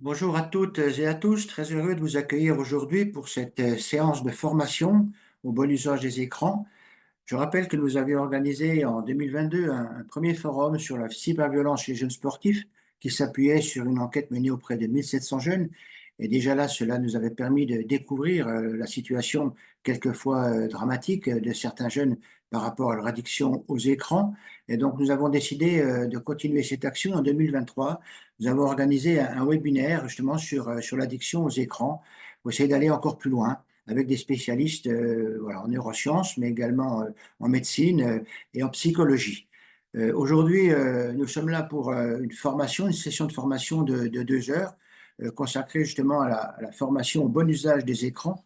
Bonjour à toutes et à tous, très heureux de vous accueillir aujourd'hui pour cette séance de formation au bon usage des écrans. Je rappelle que nous avions organisé en 2022 un premier forum sur la cyberviolence chez les jeunes sportifs qui s'appuyait sur une enquête menée auprès de 1700 jeunes. Et déjà là, cela nous avait permis de découvrir la situation quelquefois dramatique de certains jeunes par rapport à leur addiction aux écrans. Et donc, nous avons décidé de continuer cette action en 2023. Nous avons organisé un webinaire justement sur l'addiction aux écrans pour essayer d'aller encore plus loin avec des spécialistes voilà, en neurosciences, mais également en médecine et en psychologie. Aujourd'hui, nous sommes là pour une formation, une session de formation de 2 heures consacrée justement à la formation au bon usage des écrans,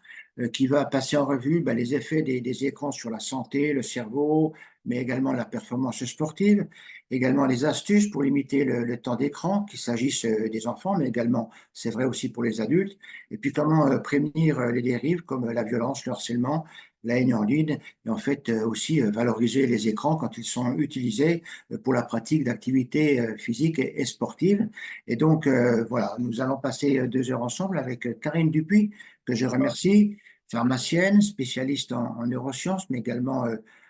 qui va passer en revue les effets des écrans sur la santé, le cerveau, mais également la performance sportive, également les astuces pour limiter le temps d'écran, qu'il s'agisse des enfants, mais également, c'est vrai aussi pour les adultes, et puis comment prévenir les dérives comme la violence, le harcèlement, la haine en ligne, et en fait aussi valoriser les écrans quand ils sont utilisés pour la pratique d'activités physiques et sportives. Et donc voilà, nous allons passer 2 heures ensemble avec Karine Dupuis, que je remercie, pharmacienne, spécialiste en neurosciences, mais également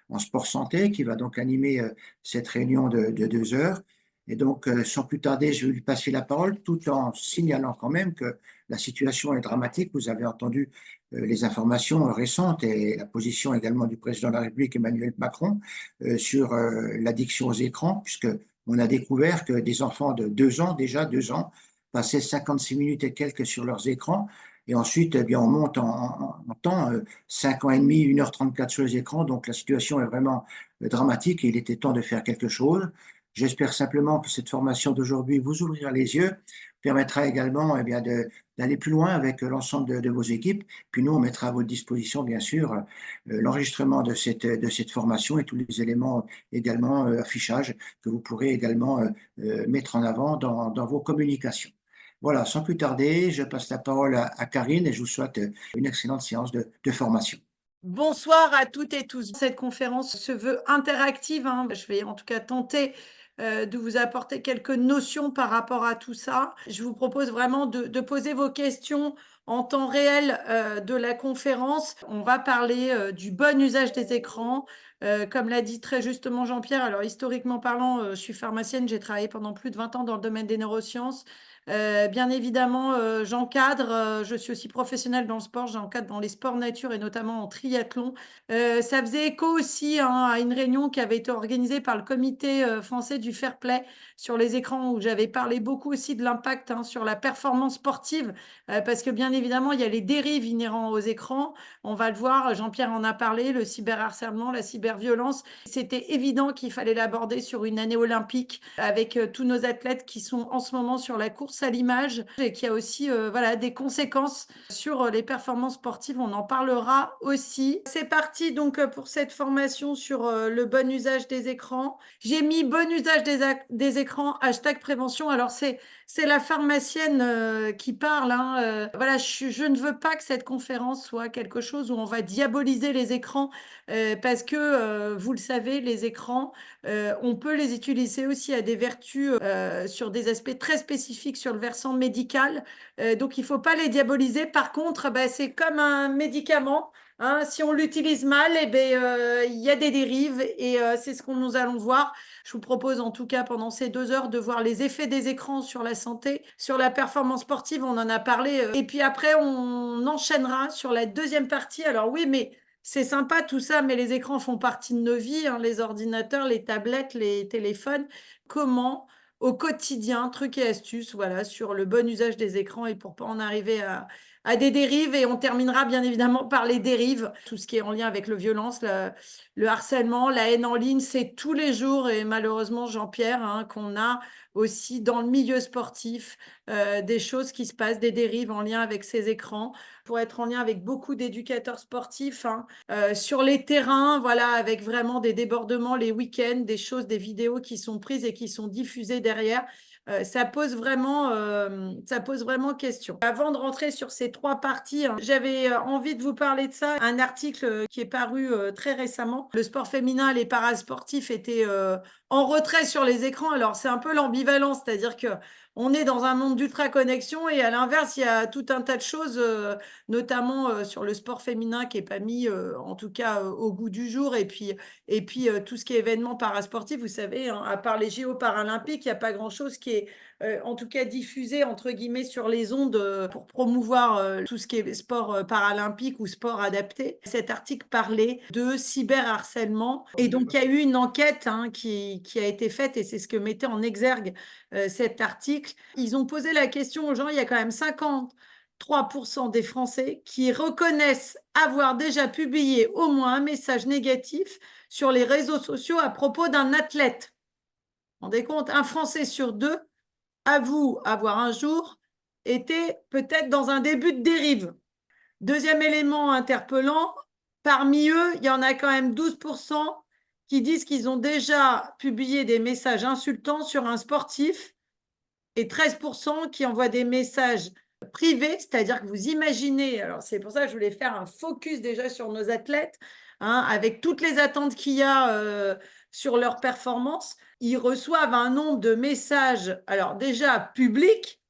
en sport santé, qui va donc animer cette réunion de 2 heures. Et donc, sans plus tarder, je vais lui passer la parole, tout en signalant quand même que la situation est dramatique. Vous avez entendu les informations récentes et la position également du président de la République, Emmanuel Macron, sur l'addiction aux écrans, puisque on a découvert que des enfants de 2 ans, déjà 2 ans, passaient 56 minutes et quelques sur leurs écrans. Et ensuite, eh bien, on monte en temps, 5 ans et demi, 1h34 sur les écrans. Donc la situation est vraiment dramatique et il était temps de faire quelque chose. J'espère simplement que cette formation d'aujourd'hui vous ouvrira les yeux, permettra également d'aller plus loin avec l'ensemble de vos équipes. Puis nous, on mettra à votre disposition, bien sûr, l'enregistrement de cette formation et tous les éléments également affichage que vous pourrez également mettre en avant dans vos communications. Voilà, sans plus tarder, je passe la parole à Karine et je vous souhaite une excellente séance de formation. Bonsoir à toutes et tous. Cette conférence se veut interactive, hein. Je vais en tout cas tenter de vous apporter quelques notions par rapport à tout ça. Je vous propose vraiment de poser vos questions en temps réel de la conférence. On va parler du bon usage des écrans. Comme l'a dit très justement Jean-Pierre, alors historiquement parlant, je suis pharmacienne, j'ai travaillé pendant plus de 20 ans dans le domaine des neurosciences. Bien évidemment, j'encadre, je suis aussi professionnelle dans le sport, j'encadre dans les sports nature et notamment en triathlon. Ça faisait écho aussi, hein, à une réunion qui avait été organisée par le comité français du fair play sur les écrans où j'avais parlé beaucoup aussi de l'impact, hein, sur la performance sportive, parce que bien évidemment, il y a les dérives inhérentes aux écrans. On va le voir, Jean-Pierre en a parlé, le cyberharcèlement, la cyberviolence. C'était évident qu'il fallait l'aborder sur une année olympique avec tous nos athlètes qui sont en ce moment sur la course à l'image et qui a aussi voilà, des conséquences sur les performances sportives. On en parlera aussi. C'est parti donc pour cette formation sur le bon usage des écrans. J'ai mis bon usage des écrans, hashtag prévention. Alors c'est la pharmacienne qui parle, hein. Voilà, je ne veux pas que cette conférence soit quelque chose où on va diaboliser les écrans parce que, vous le savez, les écrans, on peut les utiliser aussi à des vertus sur des aspects très spécifiques sur le versant médical. Donc, il ne faut pas les diaboliser. Par contre, bah, c'est comme un médicament. Hein, si on l'utilise mal, eh ben, il y a des dérives et c'est ce que nous allons voir. Je vous propose en tout cas pendant ces 2 heures de voir les effets des écrans sur la santé, sur la performance sportive, on en a parlé. Et puis après, on enchaînera sur la deuxième partie. Alors oui, mais c'est sympa tout ça, mais les écrans font partie de nos vies, hein, les ordinateurs, les tablettes, les téléphones. Comment, au quotidien, trucs et astuces, voilà, sur le bon usage des écrans et pour pas en arriver à des dérives. Et on terminera bien évidemment par les dérives, tout ce qui est en lien avec le violence, le harcèlement, la haine en ligne, c'est tous les jours. Et malheureusement, Jean-Pierre, hein, qu'on a aussi dans le milieu sportif, des choses qui se passent, des dérives en lien avec ces écrans, pour être en lien avec beaucoup d'éducateurs sportifs, hein, sur les terrains, voilà, avec vraiment des débordements les week-ends, des choses, des vidéos qui sont prises et qui sont diffusées derrière. Ça pose vraiment question. Avant de rentrer sur ces 3 parties, hein. J'avais envie de vous parler de ça. Un article qui est paru très récemment. Le sport féminin, les parasportifs étaient en retrait sur les écrans. Alors, c'est un peu l'ambivalence, c'est-à-dire que on est dans un monde d'ultra connexion et à l'inverse, il y a tout un tas de choses, notamment sur le sport féminin qui n'est pas mis, en tout cas, au goût du jour. Et puis tout ce qui est événement parasportif, vous savez, hein, à part les JO paralympiques, il n'y a pas grand-chose qui est en tout cas diffusé entre guillemets sur les ondes pour promouvoir tout ce qui est sport paralympique ou sport adapté. Cet article parlait de cyberharcèlement et donc il y a eu une enquête, hein, qui a été faite et c'est ce que mettait en exergue cet article. Ils ont posé la question aux gens, il y a quand même 53% des Français qui reconnaissent avoir déjà publié au moins un message négatif sur les réseaux sociaux à propos d'un athlète. Vous vous rendez compte, un Français sur deux avoue avoir un jour été peut-être dans un début de dérive. Deuxième élément interpellant, parmi eux, il y en a quand même 12% qui disent qu'ils ont déjà publié des messages insultants sur un sportif et 13% qui envoient des messages privés, c'est-à-dire que vous imaginez, alors c'est pour ça que je voulais faire un focus déjà sur nos athlètes, hein, avec toutes les attentes qu'il y a sur leur performance, ils reçoivent un nombre de messages, alors déjà publics,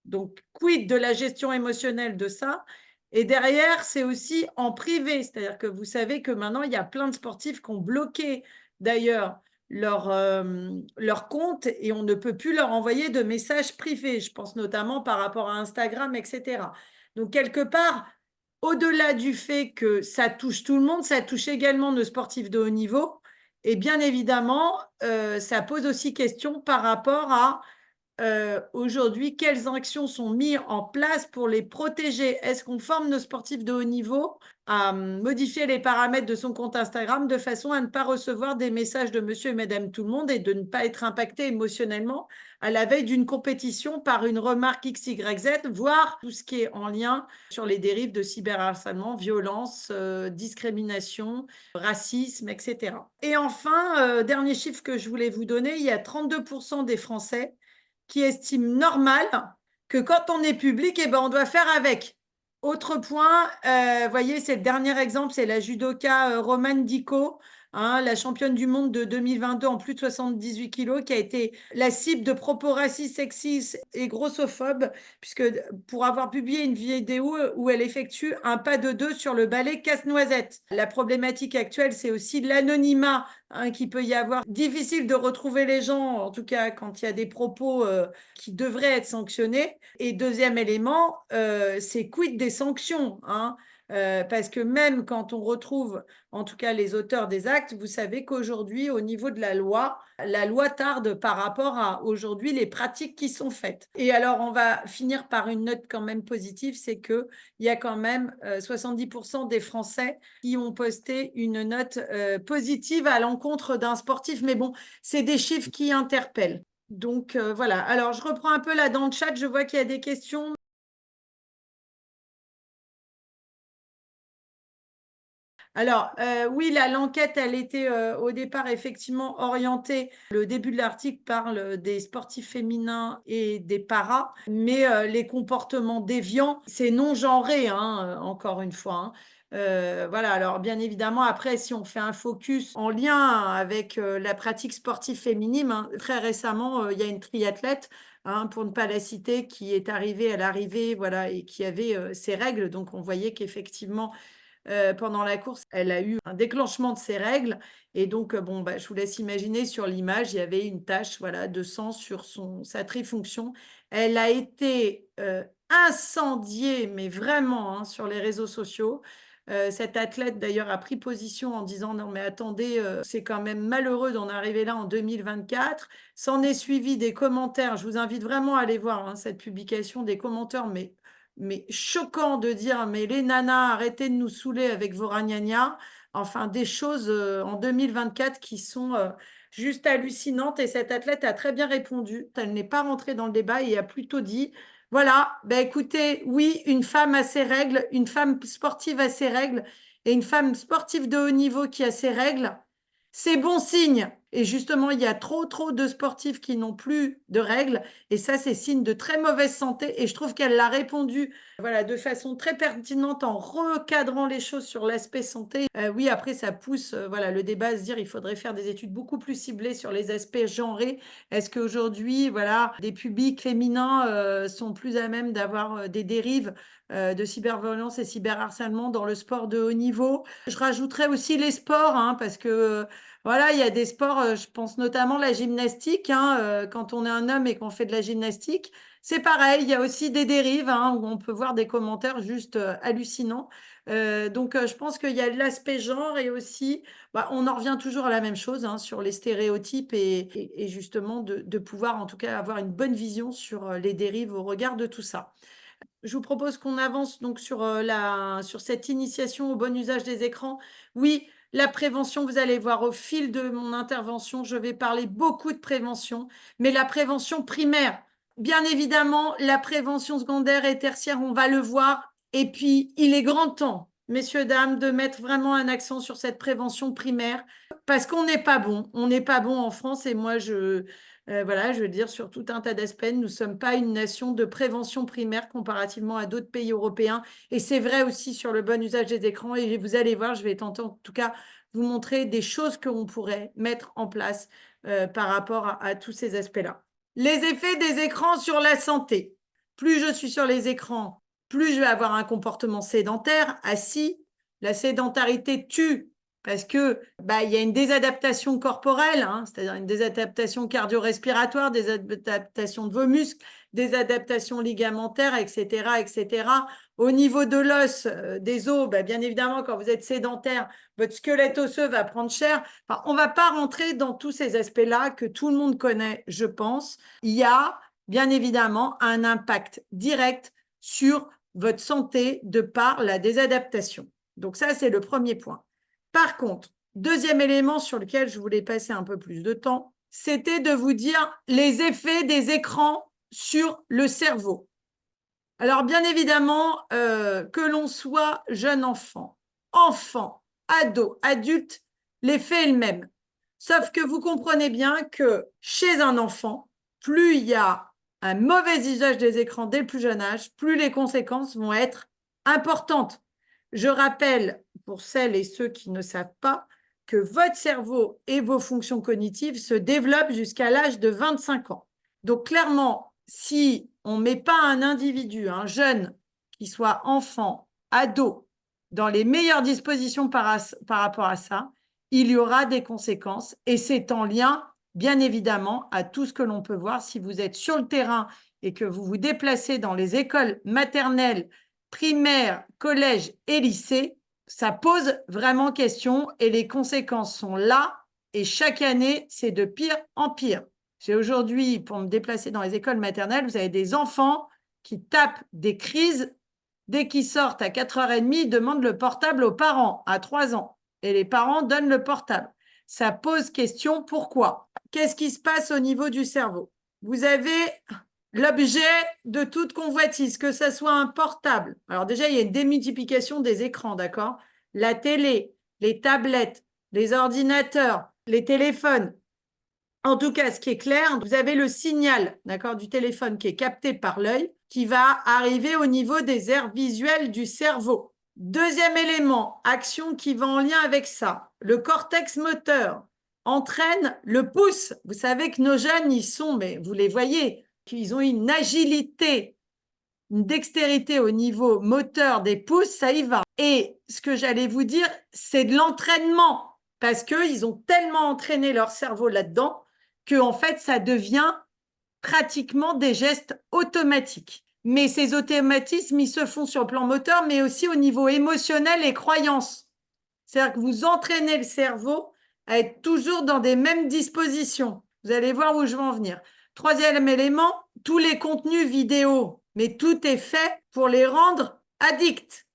donc quid de la gestion émotionnelle de ça, et derrière, c'est aussi en privé, c'est-à-dire que vous savez que maintenant, il y a plein de sportifs qui ont bloqué d'ailleurs leur compte et on ne peut plus leur envoyer de messages privés. Je pense notamment par rapport à Instagram, etc. Donc, quelque part, au-delà du fait que ça touche tout le monde, ça touche également nos sportifs de haut niveau. Et bien évidemment, ça pose aussi question par rapport à aujourd'hui, quelles actions sont mises en place pour les protéger? Est-ce qu'on forme nos sportifs de haut niveau à modifier les paramètres de son compte Instagram de façon à ne pas recevoir des messages de monsieur et madame tout le monde et de ne pas être impacté émotionnellement à la veille d'une compétition par une remarque XYZ, voire tout ce qui est en lien sur les dérives de cyberharcèlement, violence, discrimination, racisme, etc. Et enfin, dernier chiffre que je voulais vous donner, il y a 32% des Français qui estime normal que quand on est public, eh ben, on doit faire avec. Autre point, voyez, c'est le dernier exemple, c'est la judoka Romane Diko, hein, la championne du monde de 2022 en plus de 78 kilos, qui a été la cible de propos racistes, sexistes et grossophobes, puisque pour avoir publié une vidéo où elle effectue un pas de deux sur le ballet Casse-Noisette. La problématique actuelle, c'est aussi l'anonymat, hein, qu'il peut y avoir. Difficile de retrouver les gens, en tout cas quand il y a des propos qui devraient être sanctionnés. Et deuxième élément, c'est quid des sanctions, hein, parce que même quand on retrouve, en tout cas, les auteurs des actes, vous savez qu'aujourd'hui, au niveau de la loi tarde par rapport à aujourd'hui les pratiques qui sont faites. Et alors, on va finir par une note quand même positive, c'est qu'il y a quand même 70% des Français qui ont posté une note positive à l'encontre d'un sportif. Mais bon, c'est des chiffres qui interpellent. Donc voilà, alors je reprends un peu là dans le chat, je vois qu'il y a des questions. Alors, oui, l'enquête, elle était au départ effectivement orientée. Le début de l'article parle des sportifs féminins et des paras, mais les comportements déviants, c'est non genré, hein, encore une fois, hein. Voilà, alors bien évidemment, après, si on fait un focus en lien avec la pratique sportive féminine, hein, très récemment, il y a une triathlète, hein, pour ne pas la citer, qui est arrivée à l'arrivée, voilà, et qui avait ses règles. Donc, on voyait qu'effectivement, pendant la course, elle a eu un déclenchement de ses règles. Et donc, bon, bah, je vous laisse imaginer sur l'image, il y avait une tache, voilà, de sang sur sa trifonction. Elle a été incendiée, mais vraiment, hein, sur les réseaux sociaux. Cette athlète, d'ailleurs, a pris position en disant non, mais attendez, c'est quand même malheureux d'en arriver là en 2024. S'en est suivi des commentaires. Je vous invite vraiment à aller voir, hein, cette publication, des commentaires, mais choquant de dire mais les nanas, arrêtez de nous saouler avec vos ragnagnas. Enfin, des choses en 2024 qui sont juste hallucinantes. Et cette athlète a très bien répondu. Elle n'est pas rentrée dans le débat et a plutôt dit, voilà, ben écoutez, oui, une femme a ses règles, une femme sportive a ses règles, et une femme sportive de haut niveau qui a ses règles, c'est bon signe. Et justement, il y a trop de sportifs qui n'ont plus de règles. Et ça, c'est signe de très mauvaise santé. Et je trouve qu'elle l'a répondu voilà, de façon très pertinente en recadrant les choses sur l'aspect santé. Oui, après, ça pousse voilà, le débat à se dire il faudrait faire des études beaucoup plus ciblées sur les aspects genrés. Est-ce qu'aujourd'hui, voilà, des publics féminins sont plus à même d'avoir des dérives de cyberviolence et cyberharcèlement dans le sport de haut niveau? Je rajouterais aussi les sports, hein, parce que voilà, il y a des sports, je pense notamment la gymnastique, hein, quand on est un homme et qu'on fait de la gymnastique, c'est pareil, il y a aussi des dérives, hein, où on peut voir des commentaires juste hallucinants. Donc, je pense qu'il y a l'aspect genre et aussi, bah, on en revient toujours à la même chose, hein, sur les stéréotypes et justement de pouvoir en tout cas avoir une bonne vision sur les dérives au regard de tout ça. Je vous propose qu'on avance donc sur cette initiation au bon usage des écrans. Oui, la prévention, vous allez voir au fil de mon intervention, je vais parler beaucoup de prévention, mais la prévention primaire, bien évidemment, la prévention secondaire et tertiaire, on va le voir. Et puis, il est grand temps, messieurs, dames, de mettre vraiment un accent sur cette prévention primaire parce qu'on n'est pas bon. On n'est pas bon en France et moi, voilà, je veux dire, sur tout un tas d'aspects, nous ne sommes pas une nation de prévention primaire comparativement à d'autres pays européens. Et c'est vrai aussi sur le bon usage des écrans. Et vous allez voir, je vais tenter en tout cas vous montrer des choses qu'on pourrait mettre en place par rapport à tous ces aspects-là. Les effets des écrans sur la santé. Plus je suis sur les écrans, plus je vais avoir un comportement sédentaire, assis. La sédentarité tue parce que bah, il y a une désadaptation corporelle, hein, c'est-à-dire une désadaptation cardio-respiratoire, des adaptations de vos muscles, des adaptations ligamentaires, etc., etc. Au niveau de l'os, des os, bah, bien évidemment, quand vous êtes sédentaire, votre squelette osseux va prendre cher. Enfin, on ne va pas rentrer dans tous ces aspects-là que tout le monde connaît, je pense. Il y a bien évidemment un impact direct sur votre santé de par la désadaptation. Donc ça, c'est le premier point. Par contre, deuxième élément sur lequel je voulais passer un peu plus de temps, c'était de vous dire les effets des écrans sur le cerveau. Alors, bien évidemment, que l'on soit jeune enfant, ado, adulte, l'effet est le même. Sauf que vous comprenez bien que chez un enfant, plus il y a un mauvais usage des écrans dès le plus jeune âge, plus les conséquences vont être importantes. Je rappelle, pour celles et ceux qui ne savent pas, que votre cerveau et vos fonctions cognitives se développent jusqu'à l'âge de 25 ans. Donc, clairement, si on ne met pas un individu, un jeune, qui soit enfant, ado, dans les meilleures dispositions par rapport à ça, il y aura des conséquences et c'est en lien, bien évidemment, à tout ce que l'on peut voir si vous êtes sur le terrain et que vous vous déplacez dans les écoles maternelles, primaires, collèges et lycées, ça pose vraiment question et les conséquences sont là et chaque année, c'est de pire en pire. J'ai aujourd'hui, pour me déplacer dans les écoles maternelles, vous avez des enfants qui tapent des crises. Dès qu'ils sortent à 4h30, ils demandent le portable aux parents à 3 ans. Et les parents donnent le portable. Ça pose question, pourquoi? Qu'est-ce qui se passe au niveau du cerveau? Vous avez l'objet de toute convoitise, que ce soit un portable. Alors déjà, il y a une démultiplication des écrans, d'accord? La télé, les tablettes, les ordinateurs, les téléphones. En tout cas, ce qui est clair, vous avez le signal, d'accord, du téléphone qui est capté par l'œil, qui va arriver au niveau des aires visuelles du cerveau. Deuxième élément, action qui va en lien avec ça. Le cortex moteur entraîne le pouce. Vous savez que nos jeunes, ils sont, mais vous les voyez, qu'ils ont une agilité, une dextérité au niveau moteur des pouces, ça y va. Et ce que j'allais vous dire, c'est de l'entraînement, parce qu'ils ont tellement entraîné leur cerveau là-dedans que en fait, ça devient pratiquement des gestes automatiques. Mais ces automatismes, ils se font sur le plan moteur, mais aussi au niveau émotionnel et croyance. C'est-à-dire que vous entraînez le cerveau à être toujours dans des mêmes dispositions. Vous allez voir où je veux en venir. Troisième élément, tous les contenus vidéo, mais tout est fait pour les rendre addicts,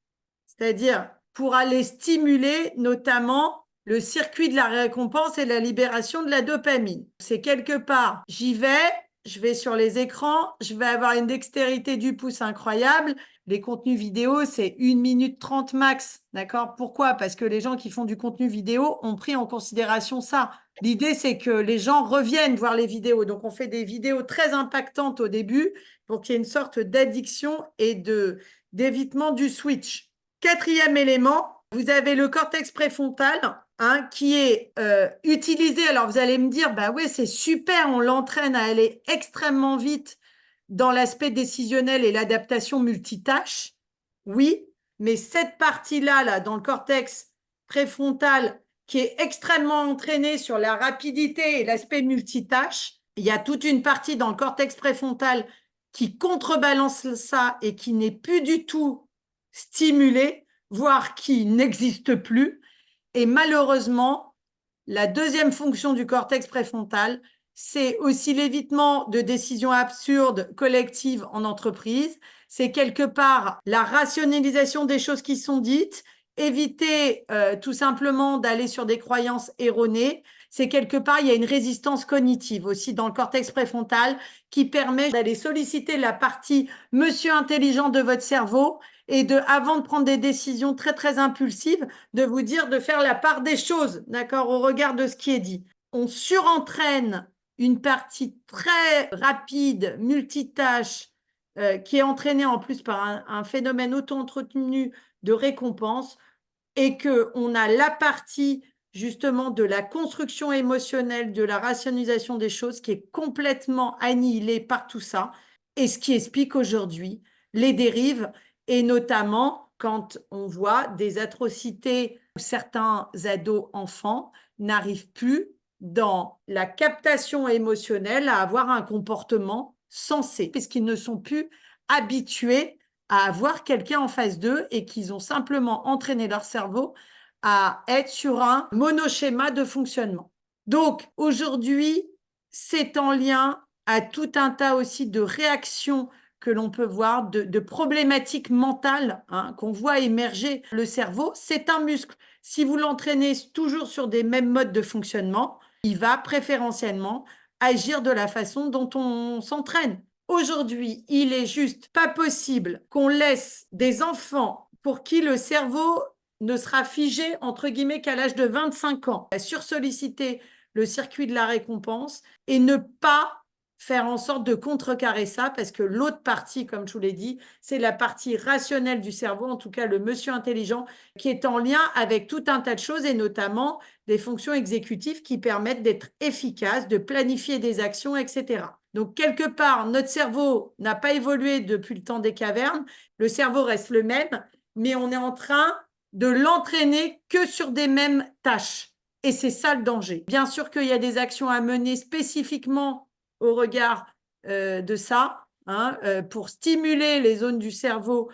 c'est-à-dire pour aller stimuler notamment le circuit de la récompense et la libération de la dopamine. C'est quelque part, j'y vais je vais sur les écrans, je vais avoir une dextérité du pouce incroyable. Les contenus vidéo, c'est 1 minute 30 max, d'accord? Pourquoi? Parce que les gens qui font du contenu vidéo ont pris en considération ça. L'idée, c'est que les gens reviennent voir les vidéos. Donc, on fait des vidéos très impactantes au début pour qu'il y ait une sorte d'addiction et d'évitement du switch. Quatrième élément, vous avez le cortex préfrontal qui est utilisé. Alors, vous allez me dire, bah oui, c'est super, on l'entraîne à aller extrêmement vite dans l'aspect décisionnel et l'adaptation multitâche. Oui, mais cette partie-là, là, dans le cortex préfrontal, qui est extrêmement entraînée sur la rapidité et l'aspect multitâche, il y a toute une partie dans le cortex préfrontal qui contrebalance ça et qui n'est plus du tout stimulée, voire qui n'existe plus. Et malheureusement, la deuxième fonction du cortex préfrontal, c'est aussi l'évitement de décisions absurdes collectives en entreprise. C'est quelque part la rationalisation des choses qui sont dites, éviter tout simplement d'aller sur des croyances erronées. C'est quelque part, il y a une résistance cognitive aussi dans le cortex préfrontal qui permet d'aller solliciter la partie monsieur intelligent de votre cerveau et avant de prendre des décisions très, très impulsives, de vous dire de faire la part des choses, d'accord, au regard de ce qui est dit. On surentraîne une partie très rapide, multitâche, qui est entraînée en plus par un phénomène auto-entretenu de récompense, et qu'on a la partie justement de la construction émotionnelle, de la rationalisation des choses qui est complètement annihilée par tout ça, et ce qui explique aujourd'hui les dérives, et notamment quand on voit des atrocités où certains ados enfants n'arrivent plus dans la captation émotionnelle à avoir un comportement sensé, parce qu'ils ne sont plus habitués à avoir quelqu'un en face d'eux et qu'ils ont simplement entraîné leur cerveau à être sur un monoschéma de fonctionnement. Donc, aujourd'hui, c'est en lien à tout un tas aussi de réactions que l'on peut voir, de problématiques mentales qu'on voit émerger. Le cerveau, c'est un muscle. Si vous l'entraînez toujours sur des mêmes modes de fonctionnement, il va préférentiellement agir de la façon dont on s'entraîne. Aujourd'hui, il est juste pas possible qu'on laisse des enfants pour qui le cerveau ne sera figé, entre guillemets, qu'à l'âge de 25 ans, à sursolliciter le circuit de la récompense et ne pas faire en sorte de contrecarrer ça, parce que l'autre partie, comme je vous l'ai dit, c'est la partie rationnelle du cerveau, en tout cas le monsieur intelligent, qui est en lien avec tout un tas de choses, et notamment des fonctions exécutives qui permettent d'être efficaces, de planifier des actions, etc. Donc, quelque part, notre cerveau n'a pas évolué depuis le temps des cavernes, le cerveau reste le même, mais on est en train de l'entraîner que sur des mêmes tâches. Et c'est ça le danger. Bien sûr qu'il y a des actions à mener spécifiquement au regard de ça, pour stimuler les zones du cerveau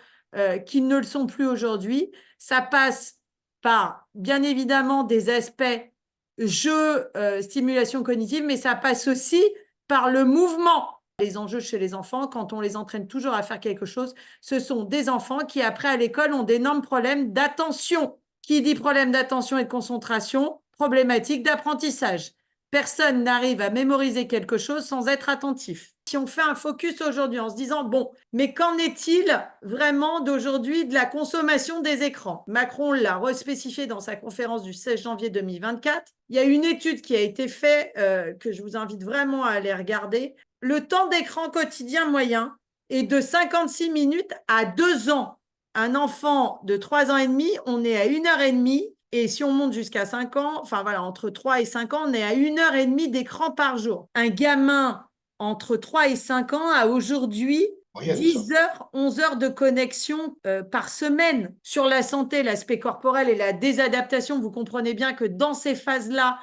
qui ne le sont plus aujourd'hui. Ça passe par, bien évidemment, des aspects jeu, stimulation cognitive, mais ça passe aussi par le mouvement. Les enjeux chez les enfants, quand on les entraîne toujours à faire quelque chose, ce sont des enfants qui, après, à l'école, ont d'énormes problèmes d'attention. Qui dit problème d'attention et de concentration, problématique d'apprentissage. Personne n'arrive à mémoriser quelque chose sans être attentif. Si on fait un focus aujourd'hui en se disant, bon, mais qu'en est-il vraiment d'aujourd'hui de la consommation des écrans? Macron l'a respécifié dans sa conférence du 16 janvier 2024. Il y a une étude qui a été faite, que je vous invite vraiment à aller regarder. Le temps d'écran quotidien moyen est de 56 minutes à 2 ans. Un enfant de 3 ans et demi, on est à 1h30. Et si on monte jusqu'à 5 ans, enfin voilà, entre 3 et 5 ans, on est à 1h30 d'écran par jour. Un gamin entre 3 et 5 ans a aujourd'hui 10 heures, 11 heures de connexion par semaine. Sur la santé, l'aspect corporel et la désadaptation, vous comprenez bien que dans ces phases-là,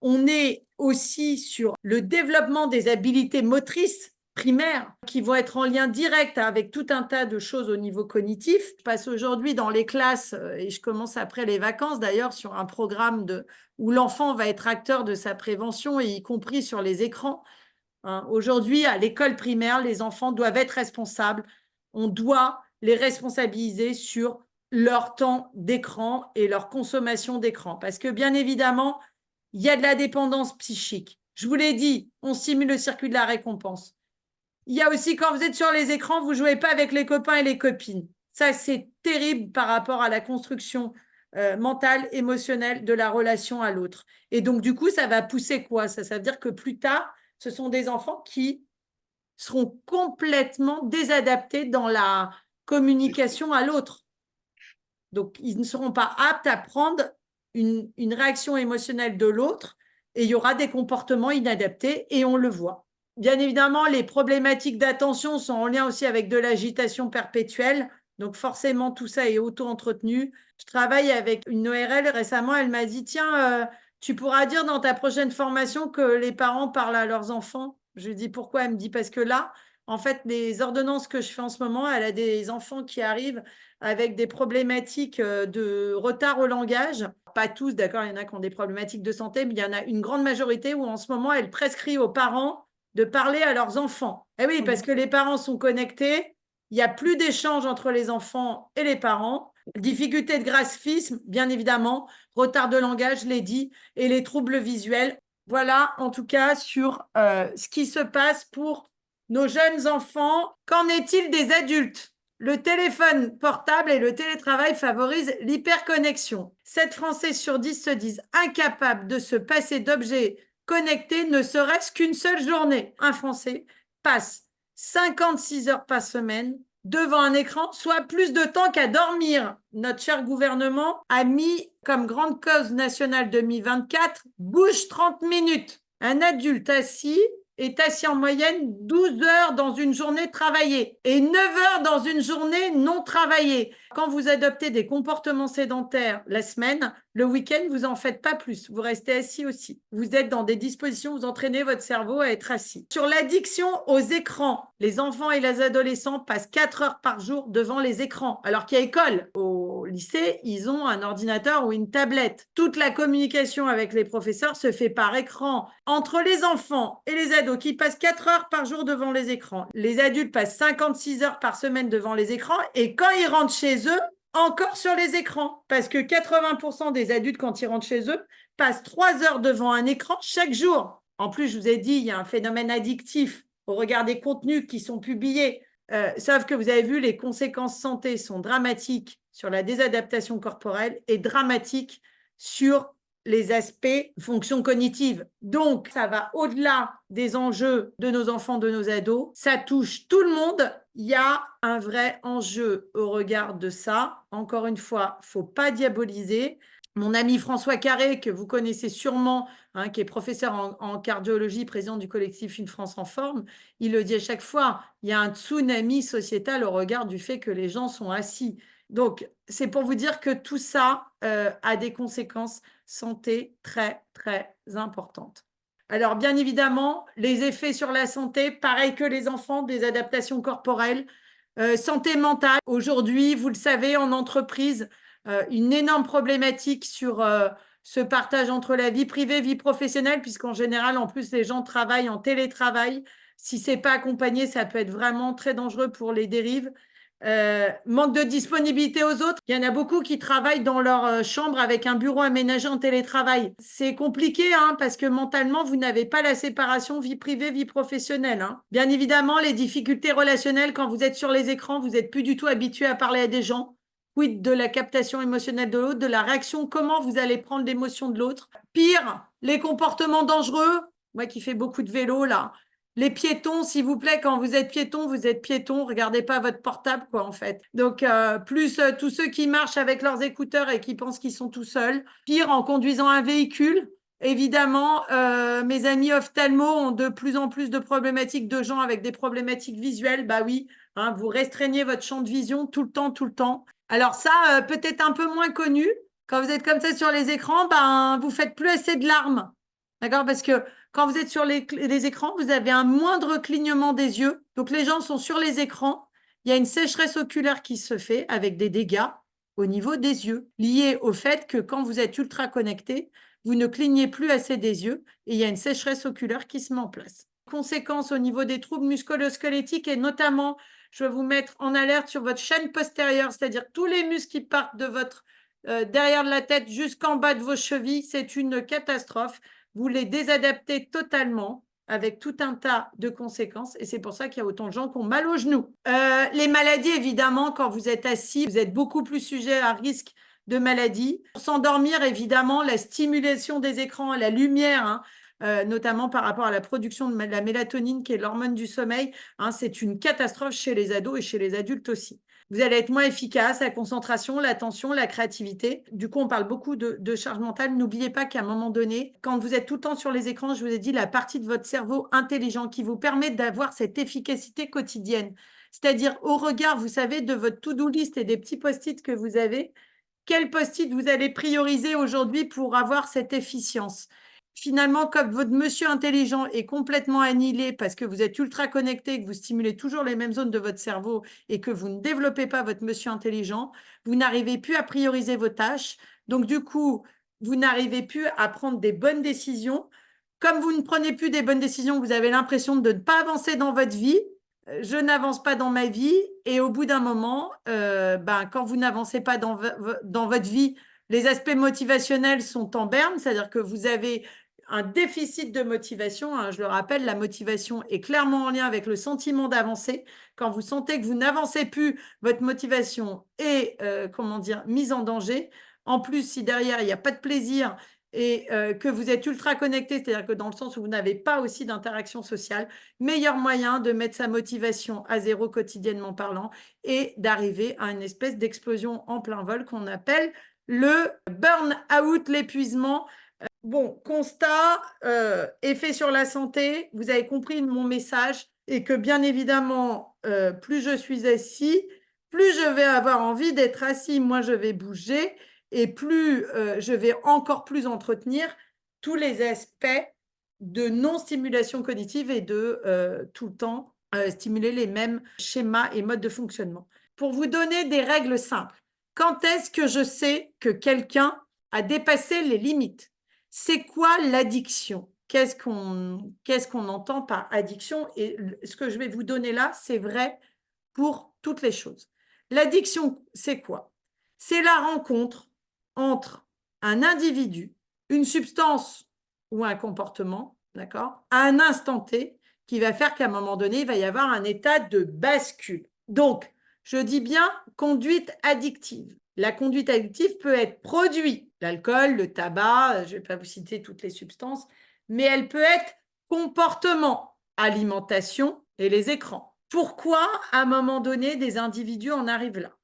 on est aussi sur le développement des habiletés motrices primaires qui vont être en lien direct avec tout un tas de choses au niveau cognitif. Je passe aujourd'hui dans les classes, et je commence après les vacances d'ailleurs, sur un programme où l'enfant va être acteur de sa prévention, et y compris sur les écrans. Aujourd'hui, à l'école primaire, les enfants doivent être responsables. On doit les responsabiliser sur leur temps d'écran et leur consommation d'écran. Parce que bien évidemment, il y a de la dépendance psychique. Je vous l'ai dit, on stimule le circuit de la récompense. Il y a aussi quand vous êtes sur les écrans, vous ne jouez pas avec les copains et les copines. Ça, c'est terrible par rapport à la construction mentale, émotionnelle de la relation à l'autre. Et donc, du coup, ça va pousser quoi? Ça veut dire que plus tard, ce sont des enfants qui seront complètement désadaptés dans la communication à l'autre. Donc, ils ne seront pas aptes à prendre une réaction émotionnelle de l'autre et il y aura des comportements inadaptés et on le voit. Bien évidemment, les problématiques d'attention sont en lien aussi avec de l'agitation perpétuelle. Donc forcément, tout ça est auto-entretenu. Je travaille avec une ORL récemment, elle m'a dit, tiens, tu pourras dire dans ta prochaine formation que les parents parlent à leurs enfants. Je lui dis pourquoi? Elle me dit parce que là, en fait, les ordonnances que je fais en ce moment, elle a des enfants qui arrivent avec des problématiques de retard au langage. Pas tous, d'accord, il y en a qui ont des problématiques de santé, mais il y en a une grande majorité où en ce moment, elle prescrit aux parents de parler à leurs enfants. Eh oui, parce que les parents sont connectés, il n'y a plus d'échange entre les enfants et les parents. Difficulté de graphisme, bien évidemment, retard de langage, je l'ai dit, et les troubles visuels. Voilà, en tout cas, sur ce qui se passe pour nos jeunes enfants. Qu'en est-il des adultes? Le téléphone portable et le télétravail favorisent l'hyperconnexion. 7 Français sur 10 se disent incapables de se passer d'objets connectés ne serait-ce qu'une seule journée. Un Français passe 56 heures par semaine devant un écran, soit plus de temps qu'à dormir. Notre cher gouvernement a mis comme grande cause nationale 2024, bouge 30 minutes. Un adulte est assis en moyenne 12 heures dans une journée travaillée et 9 heures dans une journée non travaillée. Quand vous adoptez des comportements sédentaires la semaine, le week-end, vous n'en faites pas plus. Vous restez assis aussi. Vous êtes dans des dispositions, vous entraînez votre cerveau à être assis. Sur l'addiction aux écrans, les enfants et les adolescents passent 4 heures par jour devant les écrans, alors qu'il y a école. Au lycée, ils ont un ordinateur ou une tablette. Toute la communication avec les professeurs se fait par écran. Entre les enfants et les ados qui passent 4 heures par jour devant les écrans, les adultes passent 56 heures par semaine devant les écrans et quand ils rentrent chez eux, encore sur les écrans. Parce que 80% des adultes, quand ils rentrent chez eux, passent 3 heures devant un écran chaque jour. En plus, je vous ai dit, il y a un phénomène addictif au regard des contenus qui sont publiés. Sauf que vous avez vu, les conséquences santé sont dramatiques sur la désadaptation corporelle et dramatiques sur les aspects fonctions cognitives. Donc, ça va au-delà des enjeux de nos enfants, de nos ados. Ça touche tout le monde. Il y a un vrai enjeu au regard de ça. Encore une fois, il ne faut pas diaboliser. Mon ami François Carré, que vous connaissez sûrement, hein, qui est professeur en cardiologie, président du collectif Une France en forme, il le dit à chaque fois, il y a un tsunami sociétal au regard du fait que les gens sont assis. Donc, c'est pour vous dire que tout ça a des conséquences santé très, très importantes. Alors, bien évidemment, les effets sur la santé, pareil que les enfants, des adaptations corporelles, santé mentale. Aujourd'hui, vous le savez, en entreprise, une énorme problématique sur ce partage entre la vie privée et vie professionnelle, puisqu'en général, en plus, les gens travaillent en télétravail. Si ce n'est pas accompagné, ça peut être vraiment très dangereux pour les dérives. Manque de disponibilité aux autres. Il y en a beaucoup qui travaillent dans leur chambre avec un bureau aménagé en télétravail. C'est compliqué hein, parce que mentalement, vous n'avez pas la séparation vie privée, vie professionnelle. Hein. Bien évidemment, les difficultés relationnelles, quand vous êtes sur les écrans, vous n'êtes plus du tout habitué à parler à des gens. Quid de la captation émotionnelle de l'autre, de la réaction, comment vous allez prendre l'émotion de l'autre. Pire, les comportements dangereux. Moi qui fais beaucoup de vélo là, les piétons, s'il vous plaît, quand vous êtes piéton, vous êtes piéton, regardez pas votre portable, quoi, en fait. Donc, plus tous ceux qui marchent avec leurs écouteurs et qui pensent qu'ils sont tout seuls. Pire, en conduisant un véhicule. Évidemment, mes amis ophtalmo ont de plus en plus de problématiques de gens avec des problématiques visuelles. Bah oui, hein, vous restreignez votre champ de vision tout le temps, tout le temps. Alors ça, peut-être un peu moins connu. Quand vous êtes comme ça sur les écrans, ben, vous faites plus assez de larmes. D'accord? Parce que quand vous êtes sur les écrans, vous avez un moindre clignement des yeux. Donc, les gens sont sur les écrans. Il y a une sécheresse oculaire qui se fait avec des dégâts au niveau des yeux, liés au fait que quand vous êtes ultra connecté, vous ne clignez plus assez des yeux et il y a une sécheresse oculaire qui se met en place. Conséquences au niveau des troubles musculo-squelettiques et notamment, je vais vous mettre en alerte sur votre chaîne postérieure, c'est-à-dire tous les muscles qui partent de votre derrière de la tête jusqu'en bas de vos chevilles, c'est une catastrophe. vous les désadaptez totalement avec tout un tas de conséquences. Et c'est pour ça qu'il y a autant de gens qui ont mal aux genoux. Les maladies, évidemment, quand vous êtes assis, vous êtes beaucoup plus sujet à risque de maladie. Pour s'endormir, évidemment, la stimulation des écrans, la lumière, hein, notamment par rapport à la production de la mélatonine, qui est l'hormone du sommeil, hein, c'est une catastrophe chez les ados et chez les adultes aussi. Vous allez être moins efficace, la concentration, l'attention, la créativité. Du coup, on parle beaucoup de charge mentale. N'oubliez pas qu'à un moment donné, quand vous êtes tout le temps sur les écrans, je vous ai dit, la partie de votre cerveau intelligent qui vous permet d'avoir cette efficacité quotidienne. C'est-à-dire au regard, vous savez, de votre to-do list et des petits post-it que vous avez, quel post-it vous allez prioriser aujourd'hui pour avoir cette efficience. Finalement, comme votre monsieur intelligent est complètement annihilé parce que vous êtes ultra connecté, que vous stimulez toujours les mêmes zones de votre cerveau et que vous ne développez pas votre monsieur intelligent, vous n'arrivez plus à prioriser vos tâches. Donc, du coup, vous n'arrivez plus à prendre des bonnes décisions. Comme vous ne prenez plus des bonnes décisions, vous avez l'impression de ne pas avancer dans votre vie. Je n'avance pas dans ma vie. Et au bout d'un moment, quand vous n'avancez pas dans votre vie, les aspects motivationnels sont en berne, c'est-à-dire que vous avez un déficit de motivation. Hein, je le rappelle, la motivation est clairement en lien avec le sentiment d'avancer. Quand vous sentez que vous n'avancez plus, votre motivation est, mise en danger. En plus, si derrière, il n'y a pas de plaisir et que vous êtes ultra connecté, c'est-à-dire que dans le sens où vous n'avez pas aussi d'interaction sociale, meilleur moyen de mettre sa motivation à zéro quotidiennement parlant et d'arriver à une espèce d'explosion en plein vol qu'on appelle le burn-out, l'épuisement. Bon, constat, effet sur la santé, vous avez compris mon message et que bien évidemment, plus je suis assis, plus je vais avoir envie d'être assis, moins je vais bouger et plus je vais encore plus entretenir tous les aspects de non-stimulation cognitive et de tout le temps stimuler les mêmes schémas et modes de fonctionnement. Pour vous donner des règles simples, quand est-ce que je sais que quelqu'un a dépassé les limites? C'est quoi l'addiction? Qu'est-ce qu'on entend par addiction? Et ce que je vais vous donner là, c'est vrai pour toutes les choses. L'addiction, c'est quoi? C'est la rencontre entre un individu, une substance ou un comportement, d'accord, à un instant T, qui va faire qu'à un moment donné, il va y avoir un état de bascule. Donc, je dis bien conduite addictive. La conduite addictive peut être produit, l'alcool, le tabac, je ne vais pas vous citer toutes les substances, mais elle peut être comportement, alimentation et les écrans. Pourquoi, à un moment donné, des individus en arrivent là?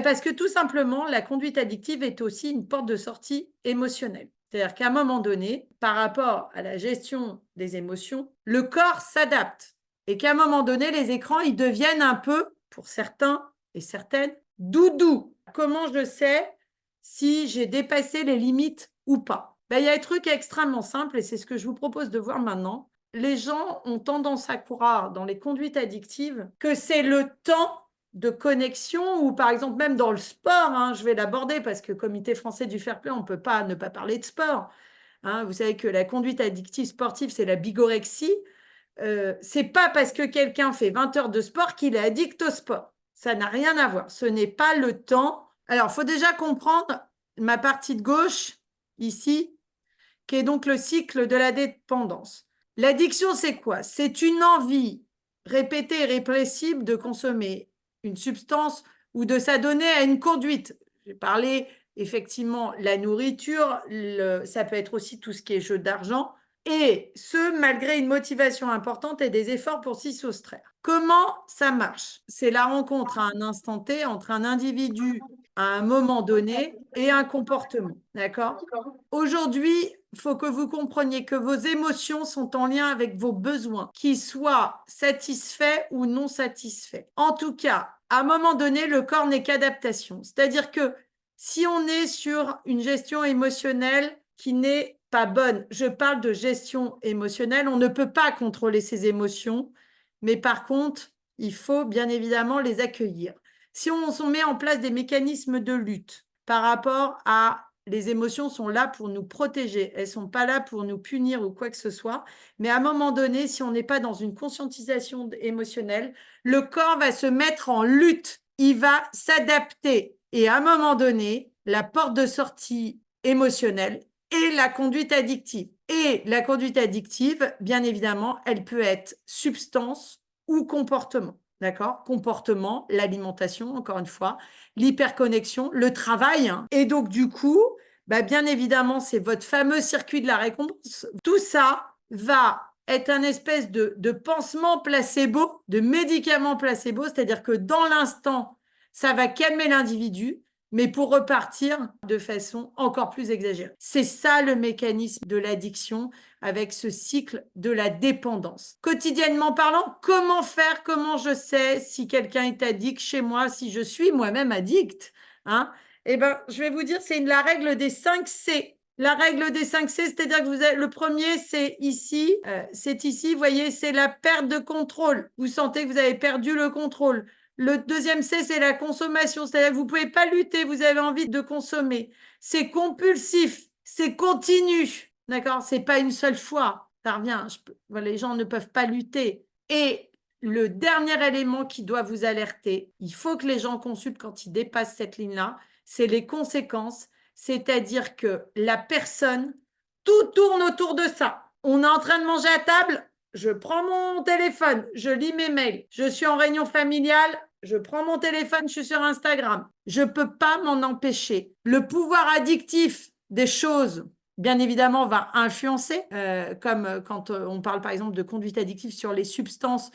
Parce que tout simplement, la conduite addictive est aussi une porte de sortie émotionnelle. C'est-à-dire qu'à un moment donné, par rapport à la gestion des émotions, le corps s'adapte. Et qu'à un moment donné, les écrans, ils deviennent un peu, pour certains et certaines, doudou. Comment je sais si j'ai dépassé les limites ou pas? Il y a un truc extrêmement simple et c'est ce que je vous propose de voir maintenant. Les gens ont tendance à croire dans les conduites addictives que c'est le temps de connexion ou par exemple même dans le sport, hein, je vais l'aborder parce que Comité français du fair play, on ne peut pas ne pas parler de sport. Hein, vous savez que la conduite addictive sportive, c'est la bigorexie. C'est pas parce que quelqu'un fait 20 heures de sport qu'il est addict au sport. Ça n'a rien à voir. Ce n'est pas le temps. Alors, il faut déjà comprendre ma partie de gauche, ici, qui est donc le cycle de la dépendance. L'addiction, c'est quoi? C'est une envie répétée et répressible de consommer une substance ou de s'adonner à une conduite. J'ai parlé effectivement la nourriture, ça peut être aussi tout ce qui est jeu d'argent, et ce, malgré une motivation importante et des efforts pour s'y soustraire. Comment ça marche? C'est la rencontre à un instant T entre un individu à un moment donné et un comportement. D'accord? Aujourd'hui, il faut que vous compreniez que vos émotions sont en lien avec vos besoins, qu'ils soient satisfaits ou non satisfaits. En tout cas, à un moment donné, le corps n'est qu'adaptation. C'est-à-dire que si on est sur une gestion émotionnelle qui n'est pas bonne, je parle de gestion émotionnelle, on ne peut pas contrôler ses émotions, mais par contre, il faut bien évidemment les accueillir. Si on met en place des mécanismes de lutte par rapport à les émotions sont là pour nous protéger, elles ne sont pas là pour nous punir ou quoi que ce soit, mais à un moment donné, si on n'est pas dans une conscientisation émotionnelle, le corps va se mettre en lutte, il va s'adapter et à un moment donné, la porte de sortie émotionnelle est la conduite addictive. Et la conduite addictive, bien évidemment, elle peut être substance ou comportement. D'accord? Comportement, l'alimentation, encore une fois, l'hyperconnexion, le travail, hein. Et donc, du coup, bah, bien évidemment, c'est votre fameux circuit de la récompense. Tout ça va être un espèce de pansement placebo, de médicament placebo, c'est-à-dire que dans l'instant, ça va calmer l'individu, mais pour repartir de façon encore plus exagérée. C'est ça le mécanisme de l'addiction avec ce cycle de la dépendance. Quotidiennement parlant, comment faire, comment je sais si quelqu'un est addict chez moi, si je suis moi-même addict, hein? Eh ben, je vais vous dire, c'est la règle des 5 C. La règle des 5 C, c'est-à-dire que vous avez, le premier, c'est ici, vous voyez, c'est la perte de contrôle. Vous sentez que vous avez perdu le contrôle. Le deuxième C, c'est la consommation, c'est-à-dire que vous ne pouvez pas lutter, vous avez envie de consommer. C'est compulsif, c'est continu, d'accord? C'est pas une seule fois, ça revient. Les gens ne peuvent pas lutter. Et le dernier élément qui doit vous alerter, il faut que les gens consultent quand ils dépassent cette ligne-là, c'est les conséquences, c'est-à-dire que la personne, tout tourne autour de ça. On est en train de manger à table, je prends mon téléphone, je lis mes mails, je suis en réunion familiale, je prends mon téléphone, je suis sur Instagram. Je ne peux pas m'en empêcher. Le pouvoir addictif des choses, bien évidemment, va influencer, comme quand on parle par exemple de conduite addictive sur les substances.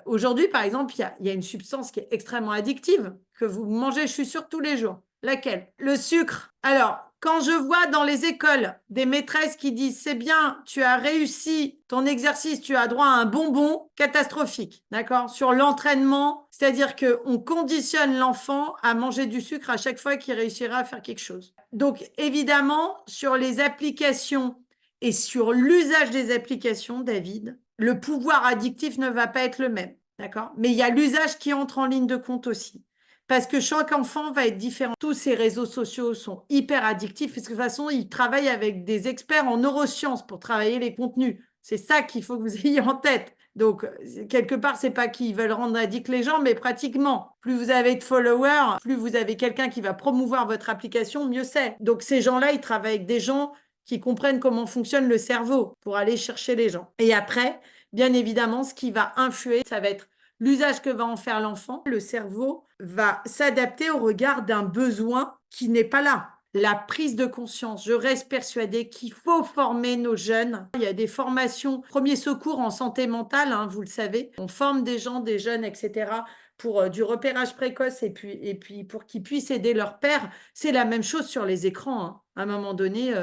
Aujourd'hui, par exemple, il y a une substance qui est extrêmement addictive que vous mangez, je suis sûre, tous les jours. Laquelle? Le sucre. Alors, quand je vois dans les écoles des maîtresses qui disent c'est bien, tu as réussi ton exercice, tu as droit à un bonbon, catastrophique, d'accord? Sur l'entraînement, c'est-à-dire qu'on conditionne l'enfant à manger du sucre à chaque fois qu'il réussira à faire quelque chose. Donc, évidemment, sur les applications et sur l'usage des applications, David, le pouvoir addictif ne va pas être le même, d'accord? Mais il y a l'usage qui entre en ligne de compte aussi. Parce que chaque enfant va être différent. Tous ces réseaux sociaux sont hyper addictifs parce que de toute façon, ils travaillent avec des experts en neurosciences pour travailler les contenus. C'est ça qu'il faut que vous ayez en tête. Donc, quelque part, c'est pas qu'ils veulent rendre addicts les gens, mais pratiquement. Plus vous avez de followers, plus vous avez quelqu'un qui va promouvoir votre application, mieux c'est. Donc, ces gens-là, ils travaillent avec des gens qui comprennent comment fonctionne le cerveau pour aller chercher les gens. Et après, bien évidemment, ce qui va influer, ça va être l'usage que va en faire l'enfant. Le cerveau va s'adapter au regard d'un besoin qui n'est pas là. La prise de conscience. Je reste persuadée qu'il faut former nos jeunes. Il y a des formations, premier secours en santé mentale, hein, vous le savez. On forme des gens, des jeunes, etc., pour du repérage précoce et puis pour qu'ils puissent aider leur père. C'est la même chose sur les écrans, hein. À un moment donné,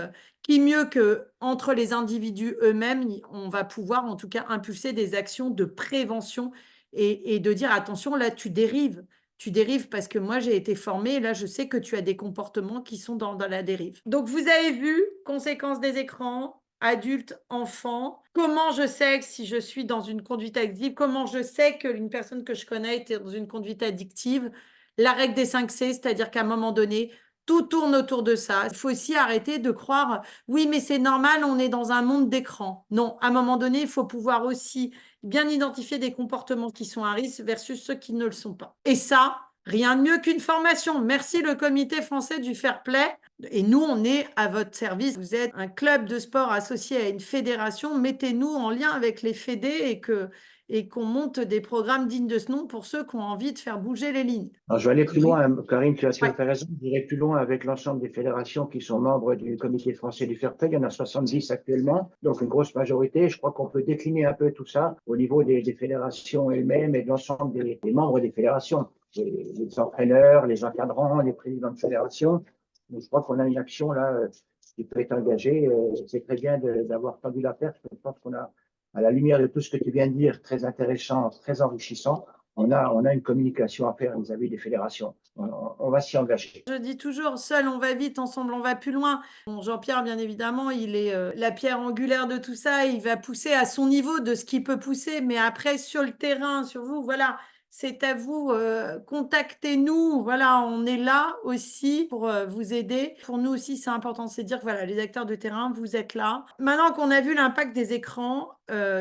qui mieux que entre les individus eux-mêmes, on va pouvoir en tout cas impulser des actions de prévention et de dire attention, là, tu dérives. Tu dérives parce que moi, j'ai été formée et là, je sais que tu as des comportements qui sont dans la dérive. Donc, vous avez vu, conséquences des écrans, adultes, enfants. Comment je sais que si je suis dans une conduite addictive, comment je sais qu'une personne que je connais est dans une conduite addictive? La règle des 5 C, c'est-à-dire qu'à un moment donné, tout tourne autour de ça. Il faut aussi arrêter de croire, oui, mais c'est normal, on est dans un monde d'écran. Non, à un moment donné, il faut pouvoir aussi bien identifier des comportements qui sont à risque versus ceux qui ne le sont pas. Et ça, rien de mieux qu'une formation. Merci le Comité français du fair play. Et nous, on est à votre service. Vous êtes un club de sport associé à une fédération. Mettez-nous en lien avec les fédés et qu'on monte des programmes dignes de ce nom pour ceux qui ont envie de faire bouger les lignes. Alors, je vais aller plus loin, Karine, tu as tout à Ouais. fait raison. Je vais plus loin avec l'ensemble des fédérations qui sont membres du Comité français du fair play. Il y en a 70 actuellement, donc une grosse majorité. Je crois qu'on peut décliner un peu tout ça au niveau des fédérations elles-mêmes et de l'ensemble des membres des fédérations, les entraîneurs, les encadrants, les présidents de fédération. Donc, je crois qu'on a une action là qui peut être engagée. C'est très bien d'avoir tendu la perche. Je pense qu'on a, à la lumière de tout ce que tu viens de dire, très intéressant, très enrichissant. On a une communication à faire vis-à-vis des fédérations. On va s'y engager. Je dis toujours, seul on va vite, ensemble on va plus loin. Bon, Jean-Pierre, bien évidemment, il est la pierre angulaire de tout ça. Il va pousser à son niveau de ce qu'il peut pousser. Mais après, sur le terrain, sur vous, voilà, c'est à vous. Contactez-nous. Voilà, on est là aussi pour vous aider. Pour nous aussi, c'est important. C'est dire que voilà, les acteurs de terrain, vous êtes là. Maintenant qu'on a vu l'impact des écrans,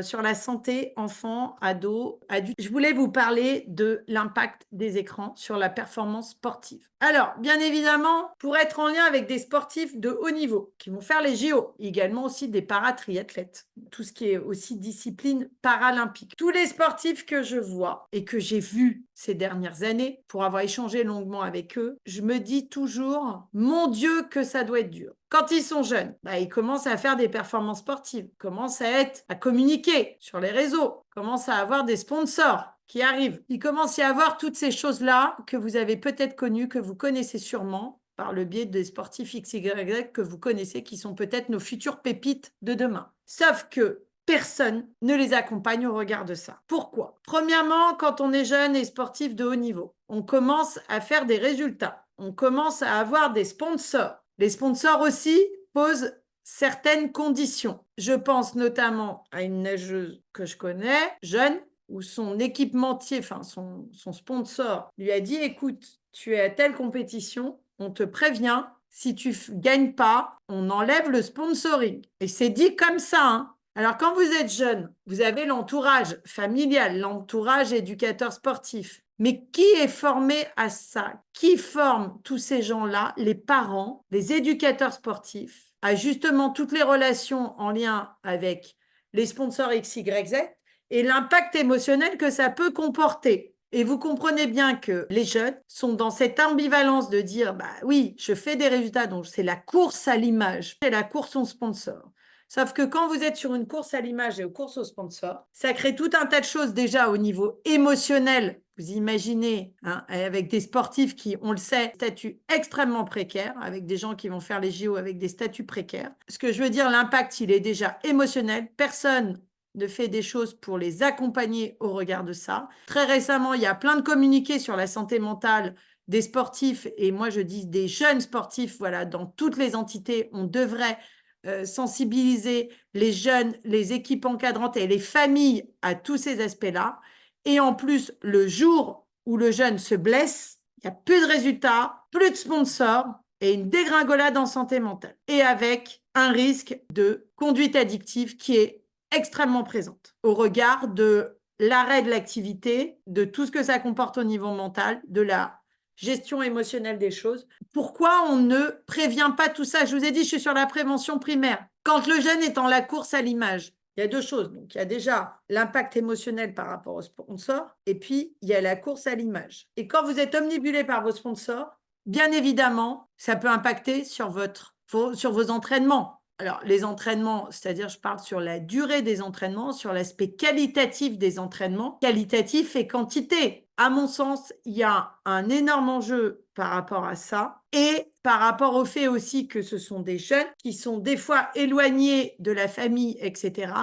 sur la santé enfants, ados, adultes. Je voulais vous parler de l'impact des écrans sur la performance sportive. Alors, bien évidemment, pour être en lien avec des sportifs de haut niveau qui vont faire les JO, également aussi des paratriathlètes, tout ce qui est aussi discipline paralympique. Tous les sportifs que je vois et que j'ai vus ces dernières années, pour avoir échangé longuement avec eux, je me dis toujours, mon Dieu, que ça doit être dur. Quand ils sont jeunes, ils commencent à faire des performances sportives, commencent à communiquer sur les réseaux, commencent à avoir des sponsors qui arrivent. Il commence à y avoir toutes ces choses-là que vous avez peut-être connues, que vous connaissez sûrement par le biais des sportifs XYZ que vous connaissez, qui sont peut-être nos futures pépites de demain. Sauf que personne ne les accompagne au regard de ça. Pourquoi? Premièrement, quand on est jeune et sportif de haut niveau, on commence à faire des résultats. On commence à avoir des sponsors. Les sponsors aussi posent certaines conditions. Je pense notamment à une nageuse que je connais, jeune, où son équipementier, enfin son sponsor, lui a dit, écoute, tu es à telle compétition, on te prévient, si tu gagnes pas, on enlève le sponsoring. Et c'est dit comme ça, hein. Alors, quand vous êtes jeune, vous avez l'entourage familial, l'entourage éducateur sportif. Mais qui est formé à ça? Qui forme tous ces gens-là, les parents, les éducateurs sportifs, à justement toutes les relations en lien avec les sponsors XYZ et l'impact émotionnel que ça peut comporter? Et vous comprenez bien que les jeunes sont dans cette ambivalence de dire, bah oui, je fais des résultats, donc c'est la course à l'image, c'est la course au sponsor. Sauf que quand vous êtes sur une course à l'image et aux courses au sponsor, ça crée tout un tas de choses déjà au niveau émotionnel. Vous imaginez, hein, avec des sportifs qui, on le sait, statut extrêmement précaire, avec des gens qui vont faire les JO avec des statuts précaires. Ce que je veux dire, l'impact, il est déjà émotionnel. Personne ne fait des choses pour les accompagner au regard de ça. Très récemment, il y a plein de communiqués sur la santé mentale des sportifs, et moi je dis des jeunes sportifs, voilà, dans toutes les entités, on devrait sensibiliser les jeunes, les équipes encadrantes et les familles à tous ces aspects-là. Et en plus, le jour où le jeune se blesse, il n'y a plus de résultats, plus de sponsors et une dégringolade en santé mentale. Et avec un risque de conduite addictive qui est extrêmement présente au regard de l'arrêt de l'activité, de tout ce que ça comporte au niveau mental, de la gestion émotionnelle des choses. Pourquoi on ne prévient pas tout ça? Je vous ai dit, je suis sur la prévention primaire. Quand le jeune est en la course à l'image, il y a deux choses. Donc, il y a déjà l'impact émotionnel par rapport aux sponsors, et puis il y a la course à l'image. Et quand vous êtes omnibulé par vos sponsors, bien évidemment, ça peut impacter sur vos entraînements. Alors, les entraînements, c'est-à-dire, je parle sur la durée des entraînements, sur l'aspect qualitatif des entraînements, qualitatif et quantité. À mon sens, il y a un énorme enjeu par rapport à ça et par rapport au fait aussi que ce sont des jeunes qui sont des fois éloignés de la famille, etc.,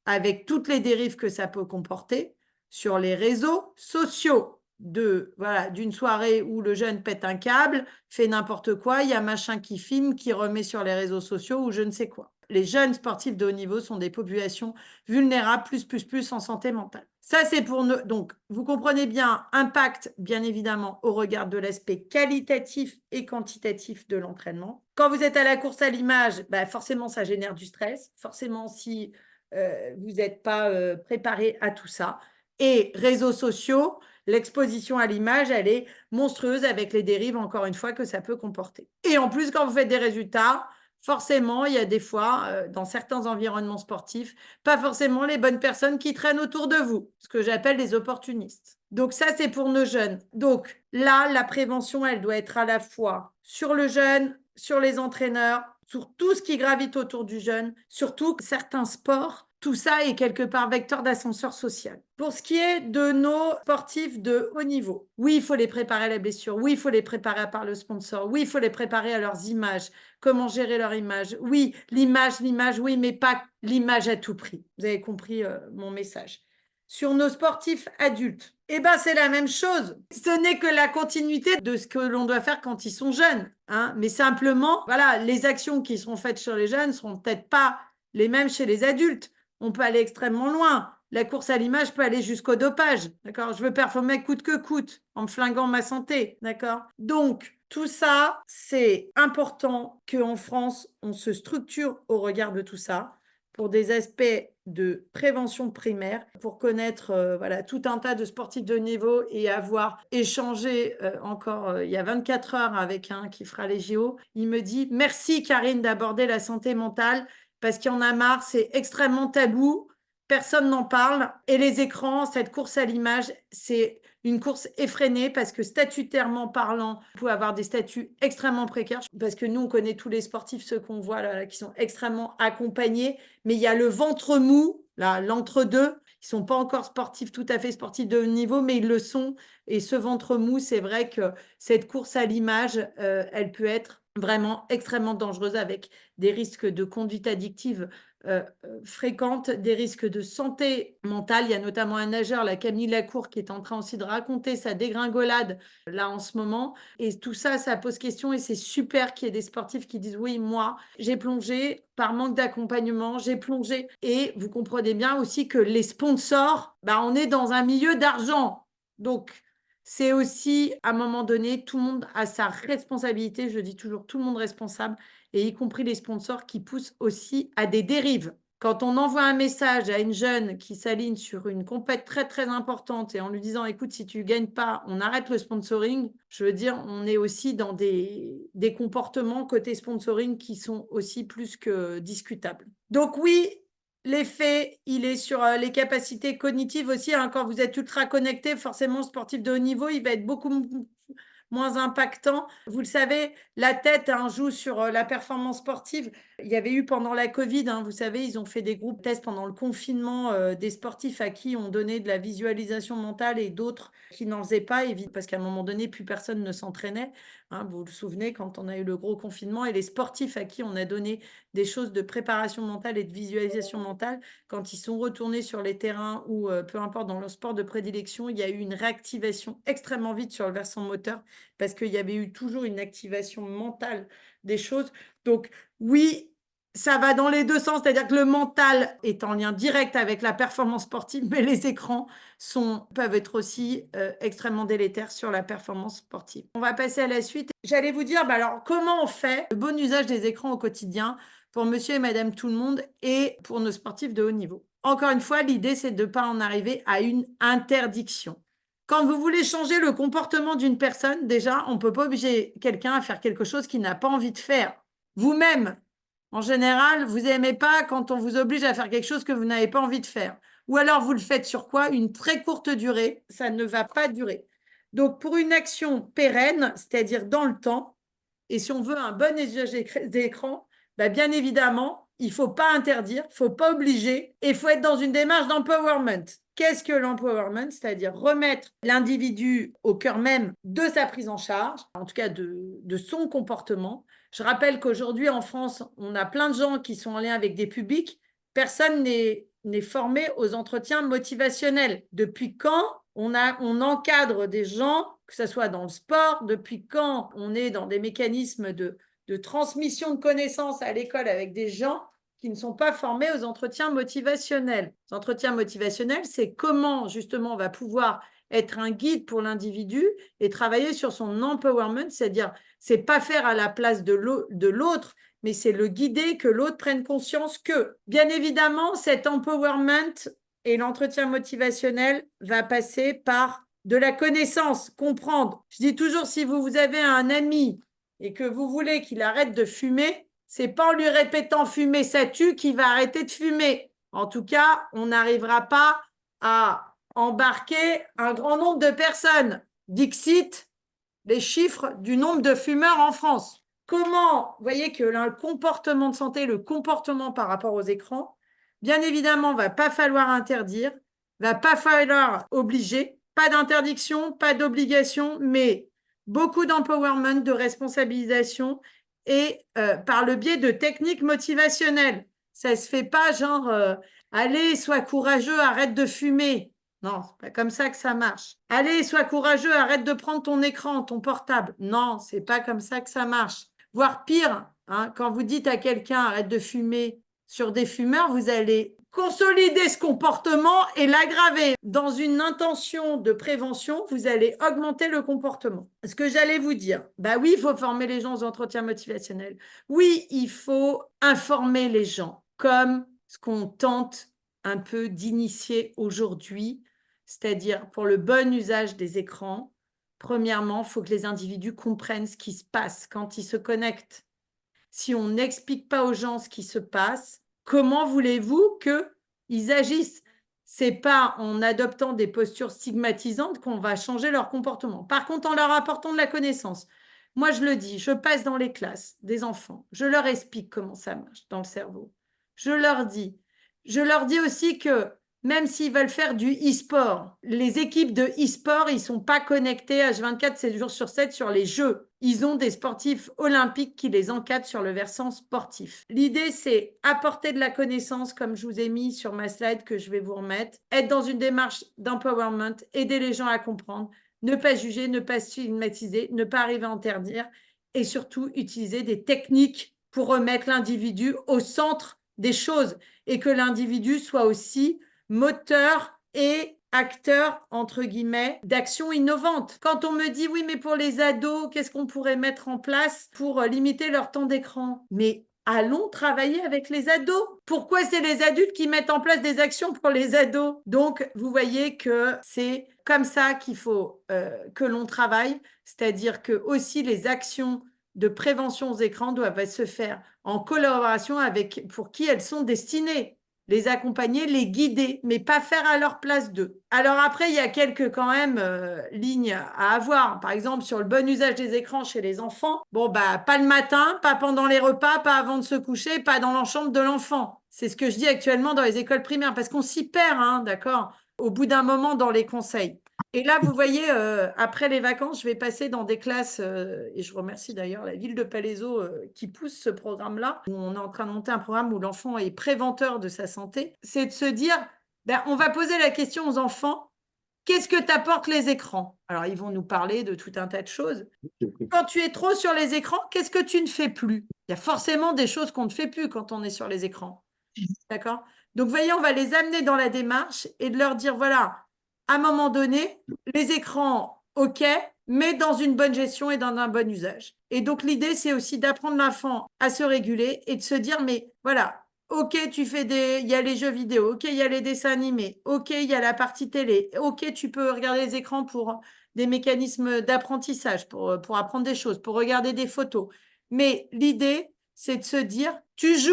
avec toutes les dérives que ça peut comporter sur les réseaux sociaux. D'une soirée où le jeune pète un câble, fait n'importe quoi, il y a machin qui filme, qui remet sur les réseaux sociaux ou je ne sais quoi. Les jeunes sportifs de haut niveau sont des populations vulnérables, plus en santé mentale. Ça, c'est pour nous. Donc, vous comprenez bien, impact, bien évidemment, au regard de l'aspect qualitatif et quantitatif de l'entraînement. Quand vous êtes à la course à l'image, forcément, ça génère du stress. Forcément, si vous n'êtes pas préparé à tout ça. Et réseaux sociaux, l'exposition à l'image, elle est monstrueuse avec les dérives, encore une fois, que ça peut comporter. Et en plus, quand vous faites des résultats, forcément, il y a des fois, dans certains environnements sportifs, pas forcément les bonnes personnes qui traînent autour de vous, ce que j'appelle les opportunistes. Donc ça, c'est pour nos jeunes. Donc là, la prévention, elle doit être à la fois sur le jeune, sur les entraîneurs, sur tout ce qui gravite autour du jeune, surtout certains sports. Tout ça est quelque part vecteur d'ascenseur social. Pour ce qui est de nos sportifs de haut niveau, oui, il faut les préparer à la blessure. Oui, il faut les préparer par le sponsor. Oui, il faut les préparer à leurs images. Comment gérer leur image? Oui, l'image, oui, mais pas l'image à tout prix. Vous avez compris mon message. Sur nos sportifs adultes, c'est la même chose. Ce n'est que la continuité de ce que l'on doit faire quand ils sont jeunes, hein. Mais simplement, voilà, les actions qui seront faites sur les jeunes ne seront peut-être pas les mêmes chez les adultes. On peut aller extrêmement loin. La course à l'image peut aller jusqu'au dopage, d'accord? Je veux performer coûte que coûte, en me flinguant ma santé, d'accord? Donc, tout ça, c'est important qu'en France, on se structure au regard de tout ça pour des aspects de prévention primaire pour connaître voilà, tout un tas de sportifs de haut niveau et avoir échangé encore il y a 24 heures avec un qui fera les JO. Il me dit: merci Karine d'aborder la santé mentale parce qu'il y en a marre, c'est extrêmement tabou, personne n'en parle et les écrans, cette course à l'image, c'est une course effrénée parce que statutairement parlant, vous pouvez avoir des statuts extrêmement précaires parce que nous, on connaît tous les sportifs, ceux qu'on voit là, qui sont extrêmement accompagnés, mais il y a le ventre mou, là, l'entre-deux. Ils sont pas encore sportifs, tout à fait sportifs de haut niveau, mais ils le sont. Et ce ventre mou, c'est vrai que cette course à l'image, elle peut être vraiment extrêmement dangereuse avec des risques de conduite addictive fréquentes, des risques de santé mentale. Il y a notamment un nageur, la Camille Lacour, qui est en train aussi de raconter sa dégringolade là en ce moment. Et tout ça, ça pose question et c'est super qu'il y ait des sportifs qui disent oui, moi, j'ai plongé par manque d'accompagnement, j'ai plongé. Et vous comprenez bien aussi que les sponsors, bah, on est dans un milieu d'argent. Donc, c'est aussi, à un moment donné, tout le monde a sa responsabilité. Je dis toujours tout le monde responsable, et y compris les sponsors qui poussent aussi à des dérives. Quand on envoie un message à une jeune qui s'aligne sur une compète très très importante et en lui disant écoute, si tu ne gagnes pas, on arrête le sponsoring, je veux dire, on est aussi dans des comportements côté sponsoring qui sont aussi plus que discutables. Donc oui, l'effet, il est sur les capacités cognitives aussi. Hein. Quand vous êtes ultra connecté, forcément, le sportif de haut niveau, il va être beaucoup moins impactant. Vous le savez, la tête hein, joue sur la performance sportive. Il y avait eu pendant la Covid, hein, vous savez, ils ont fait des groupes tests pendant le confinement des sportifs à qui on donnait de la visualisation mentale et d'autres qui n'en faisaient pas, parce qu'à un moment donné, plus personne ne s'entraînait. Hein, vous vous souvenez quand on a eu le gros confinement et les sportifs à qui on a donné des choses de préparation mentale et de visualisation mentale, quand ils sont retournés sur les terrains ou peu importe dans leur sport de prédilection, il y a eu une réactivation extrêmement vite sur le versant moteur parce qu'il y avait eu toujours une activation mentale des choses. Donc oui, ça va dans les deux sens, c'est-à-dire que le mental est en lien direct avec la performance sportive, mais les écrans peuvent être aussi extrêmement délétères sur la performance sportive. On va passer à la suite. J'allais vous dire, bah alors, comment on fait le bon usage des écrans au quotidien pour monsieur et madame tout le monde et pour nos sportifs de haut niveau. Encore une fois, l'idée, c'est de ne pas en arriver à une interdiction. Quand vous voulez changer le comportement d'une personne, déjà, on ne peut pas obliger quelqu'un à faire quelque chose qu'il n'a pas envie de faire. Vous-même, en général, vous n'aimez pas quand on vous oblige à faire quelque chose que vous n'avez pas envie de faire. Ou alors vous le faites sur quoi? Une très courte durée, ça ne va pas durer. Donc pour une action pérenne, c'est-à-dire dans le temps, et si on veut un bon usage d'écran, bah bien évidemment, il ne faut pas interdire, il ne faut pas obliger, et il faut être dans une démarche d'empowerment. Qu'est-ce que l'empowerment? C'est-à-dire remettre l'individu au cœur même de sa prise en charge, en tout cas de son comportement. Je rappelle qu'aujourd'hui, en France, on a plein de gens qui sont en lien avec des publics. Personne n'est formé aux entretiens motivationnels. Depuis quand on encadre des gens, que ce soit dans le sport, depuis quand on est dans des mécanismes de transmission de connaissances à l'école avec des gens qui ne sont pas formés aux entretiens motivationnels. Les entretiens motivationnels, c'est comment justement on va pouvoir être un guide pour l'individu et travailler sur son empowerment, c'est-à-dire c'est pas faire à la place de l'autre, mais c'est le guider, que l'autre prenne conscience que, bien évidemment, cet empowerment et l'entretien motivationnel va passer par de la connaissance, comprendre. Je dis toujours, si vous avez un ami et que vous voulez qu'il arrête de fumer, c'est pas en lui répétant fumer ça tue qu'il va arrêter de fumer. En tout cas, on n'arrivera pas à embarquer un grand nombre de personnes. Dixit, les chiffres du nombre de fumeurs en France. Comment, vous voyez que le comportement de santé, le comportement par rapport aux écrans, bien évidemment, va pas falloir interdire, va pas falloir obliger, pas d'interdiction, pas d'obligation, mais beaucoup d'empowerment, de responsabilisation et par le biais de techniques motivationnelles. Ça se fait pas genre allez, sois courageux, arrête de fumer. Non, c'est pas comme ça que ça marche. Allez, sois courageux, arrête de prendre ton écran, ton portable. Non, c'est pas comme ça que ça marche. Voire pire, hein, quand vous dites à quelqu'un arrête de fumer sur des fumeurs, vous allez consolider ce comportement et l'aggraver. Dans une intention de prévention, vous allez augmenter le comportement. Ce que j'allais vous dire, bah oui, il faut former les gens aux entretiens motivationnels. Oui, il faut informer les gens, comme ce qu'on tente un peu d'initier aujourd'hui, c'est-à-dire pour le bon usage des écrans. Premièrement, il faut que les individus comprennent ce qui se passe quand ils se connectent. Si on n'explique pas aux gens ce qui se passe, comment voulez-vous qu'ils agissent? C'est pas en adoptant des postures stigmatisantes qu'on va changer leur comportement. Par contre, en leur apportant de la connaissance. Moi, je le dis, je passe dans les classes des enfants, je leur explique comment ça marche dans le cerveau. Je leur dis. Je leur dis aussi que même s'ils veulent faire du e-sport, les équipes de e-sport, ils ne sont pas connectés H24, 7 jours sur 7 sur les jeux. Ils ont des sportifs olympiques qui les encadrent sur le versant sportif. L'idée, c'est apporter de la connaissance, comme je vous ai mis sur ma slide que je vais vous remettre, être dans une démarche d'empowerment, aider les gens à comprendre, ne pas juger, ne pas stigmatiser, ne pas arriver à interdire et surtout utiliser des techniques pour remettre l'individu au centre des choses et que l'individu soit aussi moteur et acteur, entre guillemets, d'actions innovantes. Quand on me dit, oui, mais pour les ados, qu'est-ce qu'on pourrait mettre en place pour limiter leur temps d'écran? Mais allons travailler avec les ados. Pourquoi c'est les adultes qui mettent en place des actions pour les ados? Donc, vous voyez que c'est comme ça qu'il faut que l'on travaille, c'est-à-dire que aussi les actions de prévention aux écrans doivent se faire en collaboration avec pour qui elles sont destinées. Les accompagner, les guider, mais pas faire à leur place d'eux. Alors après, il y a quelques quand même lignes à avoir. Par exemple, sur le bon usage des écrans chez les enfants. Bon, bah, pas le matin, pas pendant les repas, pas avant de se coucher, pas dans la chambre de l'enfant. C'est ce que je dis actuellement dans les écoles primaires, parce qu'on s'y perd, hein, d'accord, au bout d'un moment dans les conseils. Et là, vous voyez, après les vacances, je vais passer dans des classes, et je remercie d'ailleurs la ville de Palaiseau qui pousse ce programme-là, où on est en train de monter un programme où l'enfant est préventeur de sa santé. C'est de se dire, ben, on va poser la question aux enfants, qu'est-ce que t'apportent les écrans? Alors, ils vont nous parler de tout un tas de choses. Quand tu es trop sur les écrans, qu'est-ce que tu ne fais plus? Il y a forcément des choses qu'on ne fait plus quand on est sur les écrans. D'accord? Donc, vous voyez, on va les amener dans la démarche et de leur dire, voilà, à un moment donné, les écrans, OK, mais dans une bonne gestion et dans un bon usage. Et donc, l'idée, c'est aussi d'apprendre l'enfant à se réguler et de se dire, mais voilà, OK, il y a les jeux vidéo, OK, il y a les dessins animés, OK, il y a la partie télé, OK, tu peux regarder les écrans pour des mécanismes d'apprentissage, pour apprendre des choses, pour regarder des photos. Mais l'idée, c'est de se dire, tu joues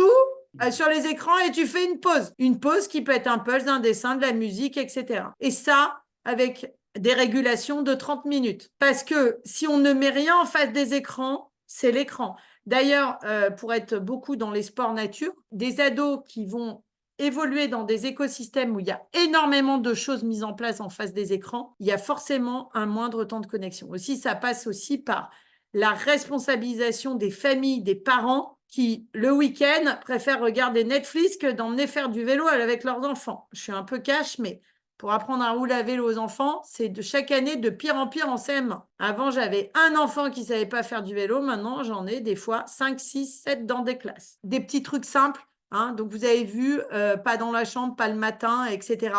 sur les écrans et tu fais une pause. Une pause qui peut être un puzzle, un dessin, de la musique, etc. Et ça, avec des régulations de 30 minutes. Parce que si on ne met rien en face des écrans, c'est l'écran. D'ailleurs, pour être beaucoup dans les sports nature, des ados qui vont évoluer dans des écosystèmes où il y a énormément de choses mises en place en face des écrans, il y a forcément un moindre temps de connexion. Aussi, ça passe aussi par la responsabilisation des familles, des parents qui, le week-end, préfèrent regarder Netflix que d'emmener faire du vélo avec leurs enfants. Je suis un peu cash, mais pour apprendre à rouler à vélo aux enfants, c'est de chaque année de pire en pire en CM1. Avant, j'avais un enfant qui ne savait pas faire du vélo. Maintenant, j'en ai des fois 5, 6, 7 dans des classes. Des petits trucs simples. Hein, donc, vous avez vu, pas dans la chambre, pas le matin, etc.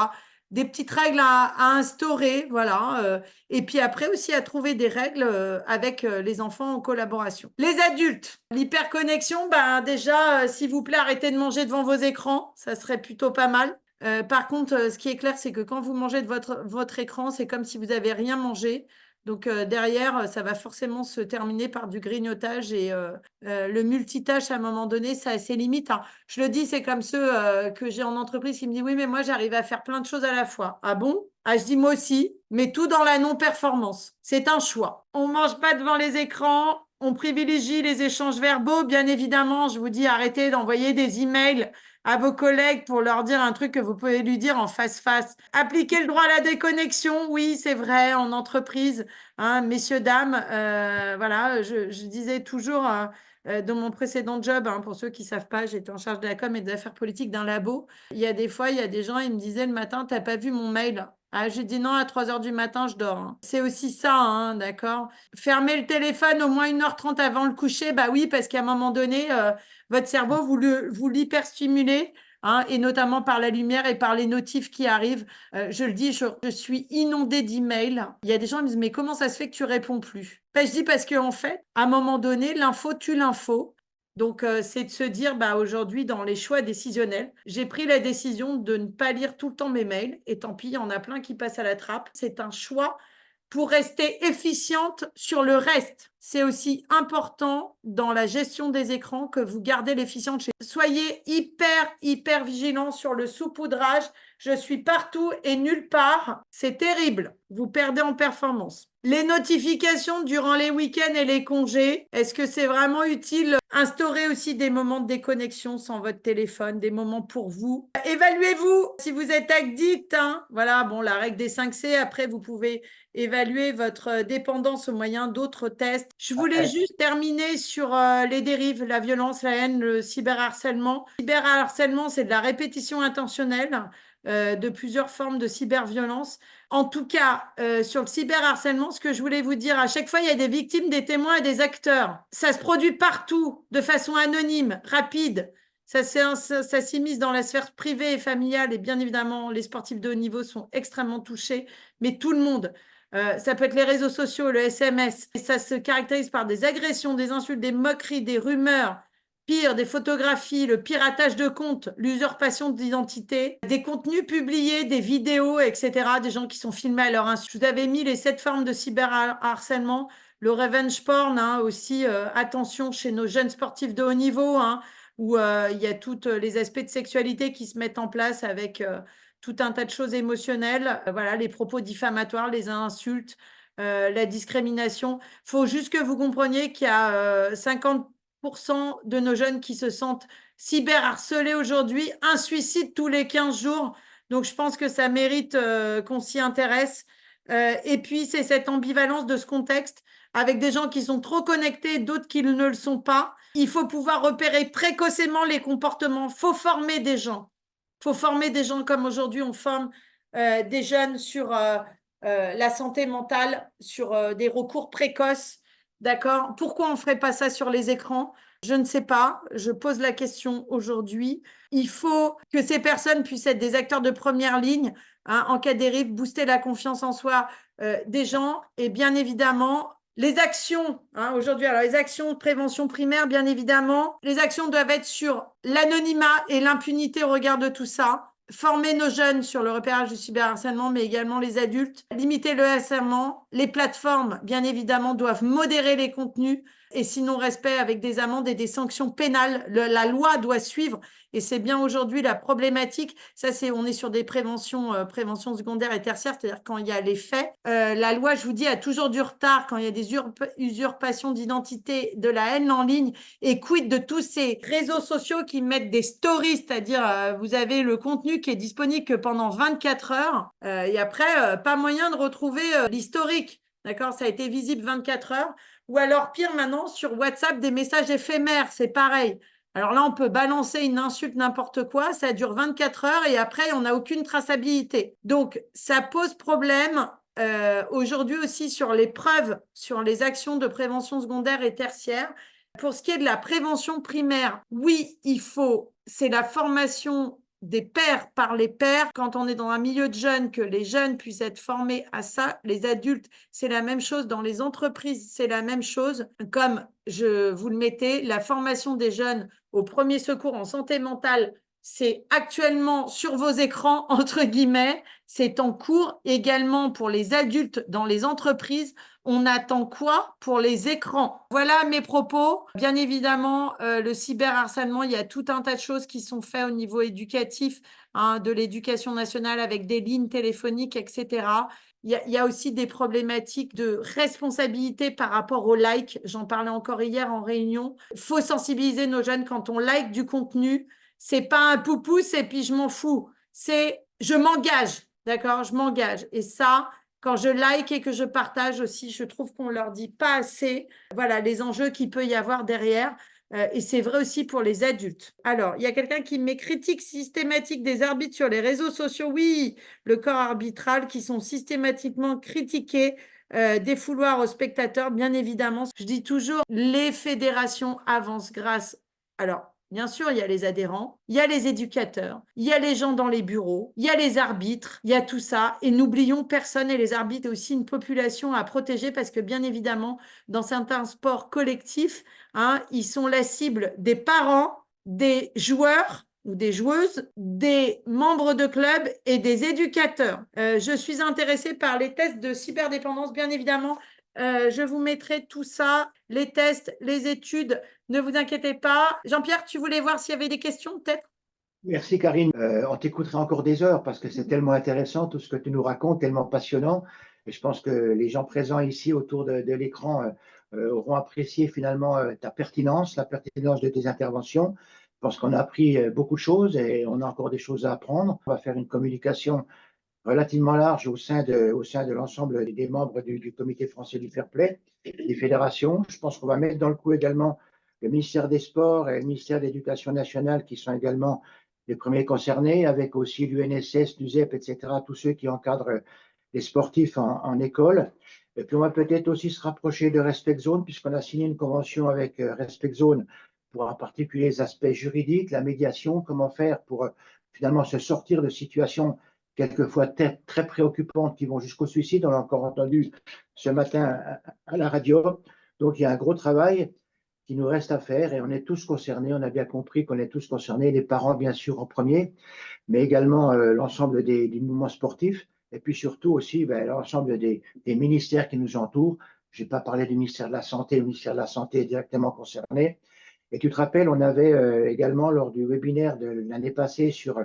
Des petites règles à instaurer, voilà. Et puis après aussi à trouver des règles avec les enfants en collaboration. Les adultes, l'hyperconnexion, ben déjà, s'il vous plaît, arrêtez de manger devant vos écrans, ça serait plutôt pas mal. Par contre, ce qui est clair, c'est que quand vous mangez de votre écran, c'est comme si vous n'avez rien mangé. Donc derrière, ça va forcément se terminer par du grignotage et le multitâche à un moment donné, ça a ses limites. Hein. Je le dis, c'est comme ceux que j'ai en entreprise qui me disent oui, mais moi j'arrive à faire plein de choses à la fois. Ah bon? Ah, je dis moi aussi, mais tout dans la non-performance. C'est un choix. On mange pas devant les écrans. On privilégie les échanges verbaux, bien évidemment. Je vous dis, arrêtez d'envoyer des emails à vos collègues pour leur dire un truc que vous pouvez lui dire en face-face. Appliquer le droit à la déconnexion, oui, c'est vrai, en entreprise, hein, messieurs, dames, voilà, je disais toujours dans mon précédent job, hein, pour ceux qui ne savent pas, j'étais en charge de la com et des affaires politiques d'un labo. Il y a des fois, il y a des gens, ils me disaient le matin, t'as pas vu mon mail? Ah, j'ai dit non, à 3 heures du matin, je dors. Hein. C'est aussi ça, hein, d'accord? Fermer le téléphone au moins 1h30 avant le coucher, bah oui, parce qu'à un moment donné, votre cerveau, vous l'hyperstimulez, hein, et notamment par la lumière et par les notifs qui arrivent. Je le dis, je suis inondée d'emails. Il y a des gens qui me disent, mais comment ça se fait que tu réponds plus? Ben, je dis parce qu'en fait, à un moment donné, l'info tue l'info. Donc, c'est de se dire, bah, aujourd'hui, dans les choix décisionnels, j'ai pris la décision de ne pas lire tout le temps mes mails. Et tant pis, il y en a plein qui passent à la trappe. C'est un choix pour rester efficiente sur le reste. C'est aussi important dans la gestion des écrans que vous gardez l'efficience. Soyez hyper vigilants sur le saupoudrage. Je suis partout et nulle part. C'est terrible. Vous perdez en performance. Les notifications durant les week-ends et les congés, est-ce que c'est vraiment utile? Instaurez aussi des moments de déconnexion sans votre téléphone, des moments pour vous. Évaluez-vous si vous êtes addict. Hein. Voilà, bon, la règle des 5 C. Après, vous pouvez évaluer votre dépendance au moyen d'autres tests. Je voulais juste terminer sur les dérives, la violence, la haine, le cyberharcèlement. Le cyberharcèlement, c'est de la répétition intentionnelle de plusieurs formes de cyberviolence. En tout cas, sur le cyberharcèlement, ce que je voulais vous dire, à chaque fois, il y a des victimes, des témoins et des acteurs. Ça se produit partout, de façon anonyme, rapide. Ça s'immisce dans la sphère privée et familiale, et bien évidemment, les sportifs de haut niveau sont extrêmement touchés, mais tout le monde. Ça peut être les réseaux sociaux, le SMS. Et ça se caractérise par des agressions, des insultes, des moqueries, des rumeurs, pire, des photographies, le piratage de comptes, l'usurpation d'identité, des contenus publiés, des vidéos, etc., des gens qui sont filmés à leur insu. Je vous avais mis les 7 formes de cyberharcèlement, le revenge porn, hein, aussi, attention chez nos jeunes sportifs de haut niveau, hein, où il y a tous les aspects de sexualité qui se mettent en place avec tout un tas de choses émotionnelles, voilà, les propos diffamatoires, les insultes, la discrimination. Il faut juste que vous compreniez qu'il y a 50% de nos jeunes qui se sentent cyberharcelés aujourd'hui, un suicide tous les 15 jours. Donc, je pense que ça mérite qu'on s'y intéresse. Et puis, c'est cette ambivalence de ce contexte avec des gens qui sont trop connectés, d'autres qui ne le sont pas. Il faut pouvoir repérer précocement les comportements. Il faut former des gens. Il faut former des gens comme aujourd'hui on forme des jeunes sur la santé mentale, sur des recours précoces. D'accord? Pourquoi on ne ferait pas ça sur les écrans? Je ne sais pas. Je pose la question aujourd'hui. Il faut que ces personnes puissent être des acteurs de première ligne, hein, en cas de dérive, booster la confiance en soi des gens et bien évidemment les actions, hein, aujourd'hui, alors les actions de prévention primaire, bien évidemment, les actions doivent être sur l'anonymat et l'impunité au regard de tout ça. Former nos jeunes sur le repérage du cyberharcèlement, mais également les adultes. Limiter le harcèlement. Les plateformes, bien évidemment, doivent modérer les contenus et sinon respect avec des amendes et des sanctions pénales. La loi doit suivre et c'est bien aujourd'hui la problématique. Ça, on est sur des préventions secondaires et tertiaires, c'est-à-dire quand il y a les faits. La loi, je vous dis, a toujours du retard quand il y a des usurpations d'identité, de la haine en ligne. Et quid de tous ces réseaux sociaux qui mettent des stories, c'est-à-dire vous avez le contenu qui est disponible que pendant 24 heures et après, pas moyen de retrouver l'historique. D'accord? Ça a été visible 24 heures. Ou alors, pire maintenant, sur WhatsApp, des messages éphémères, c'est pareil. Alors là, on peut balancer une insulte, n'importe quoi, ça dure 24 heures et après, on n'a aucune traçabilité. Donc, ça pose problème aujourd'hui aussi sur les preuves, sur les actions de prévention secondaire et tertiaire. Pour ce qui est de la prévention primaire, oui, il faut, c'est la formation des pairs par les pairs. Quand on est dans un milieu de jeunes, que les jeunes puissent être formés à ça. Les adultes, c'est la même chose. Dans les entreprises, c'est la même chose. Comme je vous le mettais, la formation des jeunes au premier secours en santé mentale, c'est actuellement sur vos écrans, entre guillemets. C'est en cours également pour les adultes dans les entreprises. On attend quoi pour les écrans? Voilà mes propos. Bien évidemment, le cyberharcèlement, il y a tout un tas de choses qui sont faites au niveau éducatif, hein, de l'éducation nationale avec des lignes téléphoniques, etc. Il y a aussi des problématiques de responsabilité par rapport au like. J'en parlais encore hier en réunion. Il faut sensibiliser nos jeunes quand on like du contenu. C'est pas un poupousse et puis je m'en fous. C'est je m'engage, d'accord? Je m'engage. Et ça, quand je like et que je partage aussi, je trouve qu'on leur dit pas assez, voilà, les enjeux qu'il peut y avoir derrière. Et c'est vrai aussi pour les adultes. Alors, il y a quelqu'un qui met critique systématique des arbitres sur les réseaux sociaux. Oui, le corps arbitral qui sont systématiquement critiqués, défouloir aux spectateurs, bien évidemment. Je dis toujours, les fédérations avancent grâce. Alors, Bien sûr, il y a les adhérents, il y a les éducateurs, il y a les gens dans les bureaux, il y a les arbitres, il y a tout ça. Et n'oublions personne, et les arbitres, aussi une population à protéger parce que bien évidemment, dans certains sports collectifs, hein, ils sont la cible des parents, des joueurs ou des joueuses, des membres de clubs et des éducateurs. Je suis intéressée par les tests de cyberdépendance, bien évidemment. Je vous mettrai tout ça, les tests, les études. Ne vous inquiétez pas. Jean-Pierre, tu voulais voir s'il y avait des questions, peut-être? Merci Karine. On t'écouterait encore des heures parce que c'est tellement intéressant tout ce que tu nous racontes, tellement passionnant. Et je pense que les gens présents ici autour de l'écran auront apprécié finalement ta pertinence, la pertinence de tes interventions. Je pense qu'on a appris beaucoup de choses et on a encore des choses à apprendre. On va faire une communication relativement large au sein de l'ensemble des membres du Comité français du fair play, des fédérations. Je pense qu'on va mettre dans le coup également le ministère des Sports et le ministère de l'Éducation nationale qui sont également les premiers concernés, avec aussi l'UNSS, l'USEP, etc., tous ceux qui encadrent les sportifs en école. Et puis on va peut-être aussi se rapprocher de Respect Zone, puisqu'on a signé une convention avec Respect Zone pour en particulier les aspects juridiques, la médiation, comment faire pour finalement se sortir de situations quelquefois très préoccupantes qui vont jusqu'au suicide. On l'a encore entendu ce matin à la radio. Donc il y a un gros travail qui nous reste à faire et on est tous concernés. On a bien compris qu'on est tous concernés, les parents bien sûr en premier, mais également l'ensemble des mouvements sportifs et puis surtout aussi l'ensemble des ministères qui nous entourent. Je n'ai pas parlé du ministère de la Santé, le ministère de la Santé est directement concerné. Et tu te rappelles, on avait également lors du webinaire de l'année passée sur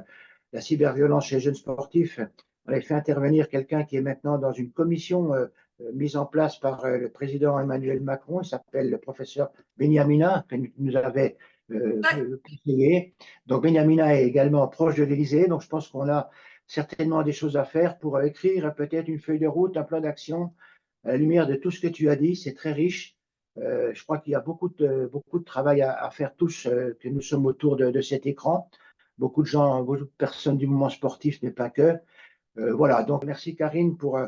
la cyberviolence chez les jeunes sportifs, on avait fait intervenir quelqu'un qui est maintenant dans une commission mise en place par le président Emmanuel Macron. Il s'appelle le professeur Benyamina, qui nous avait Ouais. conseillé. Donc Benyamina est également proche de l'Élysée. Donc je pense qu'on a certainement des choses à faire pour écrire peut-être une feuille de route, un plan d'action à la lumière de tout ce que tu as dit. C'est très riche. Je crois qu'il y a beaucoup de travail à faire tous, que nous sommes autour de cet écran. Beaucoup de gens, beaucoup de personnes du mouvement sportif, mais pas que. Voilà, donc merci Karine pour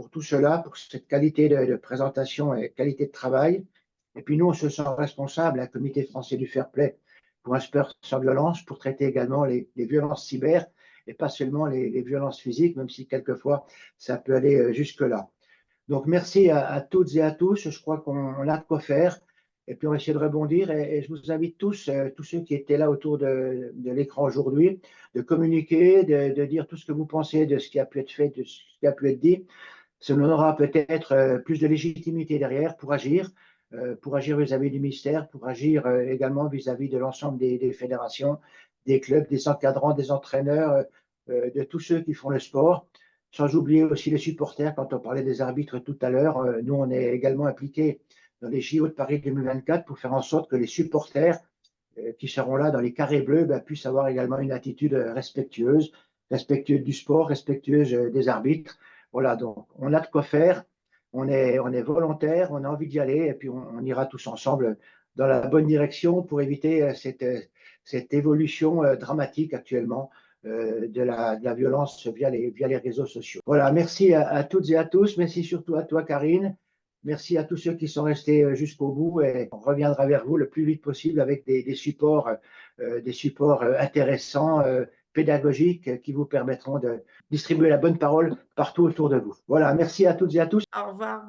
tout cela, pour cette qualité de présentation et qualité de travail. Et puis nous, on se sent responsable, un comité français du fair play, pour un sport sans violence, pour traiter également les violences cyber et pas seulement les violences physiques, même si quelquefois ça peut aller jusque-là. Donc, merci à toutes et à tous. Je crois qu'on a de quoi faire. Et puis, on va essayer de rebondir. Et je vous invite tous, tous ceux qui étaient là autour de l'écran aujourd'hui, de communiquer, de dire tout ce que vous pensez de ce qui a pu être fait, de ce qui a pu être dit. Ça nous donnera peut-être plus de légitimité derrière pour agir vis-à-vis du ministère, pour agir également vis-à-vis de l'ensemble des fédérations, des clubs, des encadrants, des entraîneurs, de tous ceux qui font le sport. Sans oublier aussi les supporters, quand on parlait des arbitres tout à l'heure, nous on est également impliqués dans les JO de Paris 2024 pour faire en sorte que les supporters qui seront là dans les carrés bleus puissent avoir également une attitude respectueuse, respectueuse du sport, respectueuse des arbitres. Voilà, donc on a de quoi faire, on est volontaire, on a envie d'y aller et puis on ira tous ensemble dans la bonne direction pour éviter cette évolution dramatique actuellement de la violence via les réseaux sociaux. Voilà, merci à toutes et à tous. Merci surtout à toi, Karine. Merci à tous ceux qui sont restés jusqu'au bout et on reviendra vers vous le plus vite possible avec des supports intéressants, pédagogiques qui vous permettront de distribuer la bonne parole partout autour de vous. Voilà, merci à toutes et à tous. Au revoir.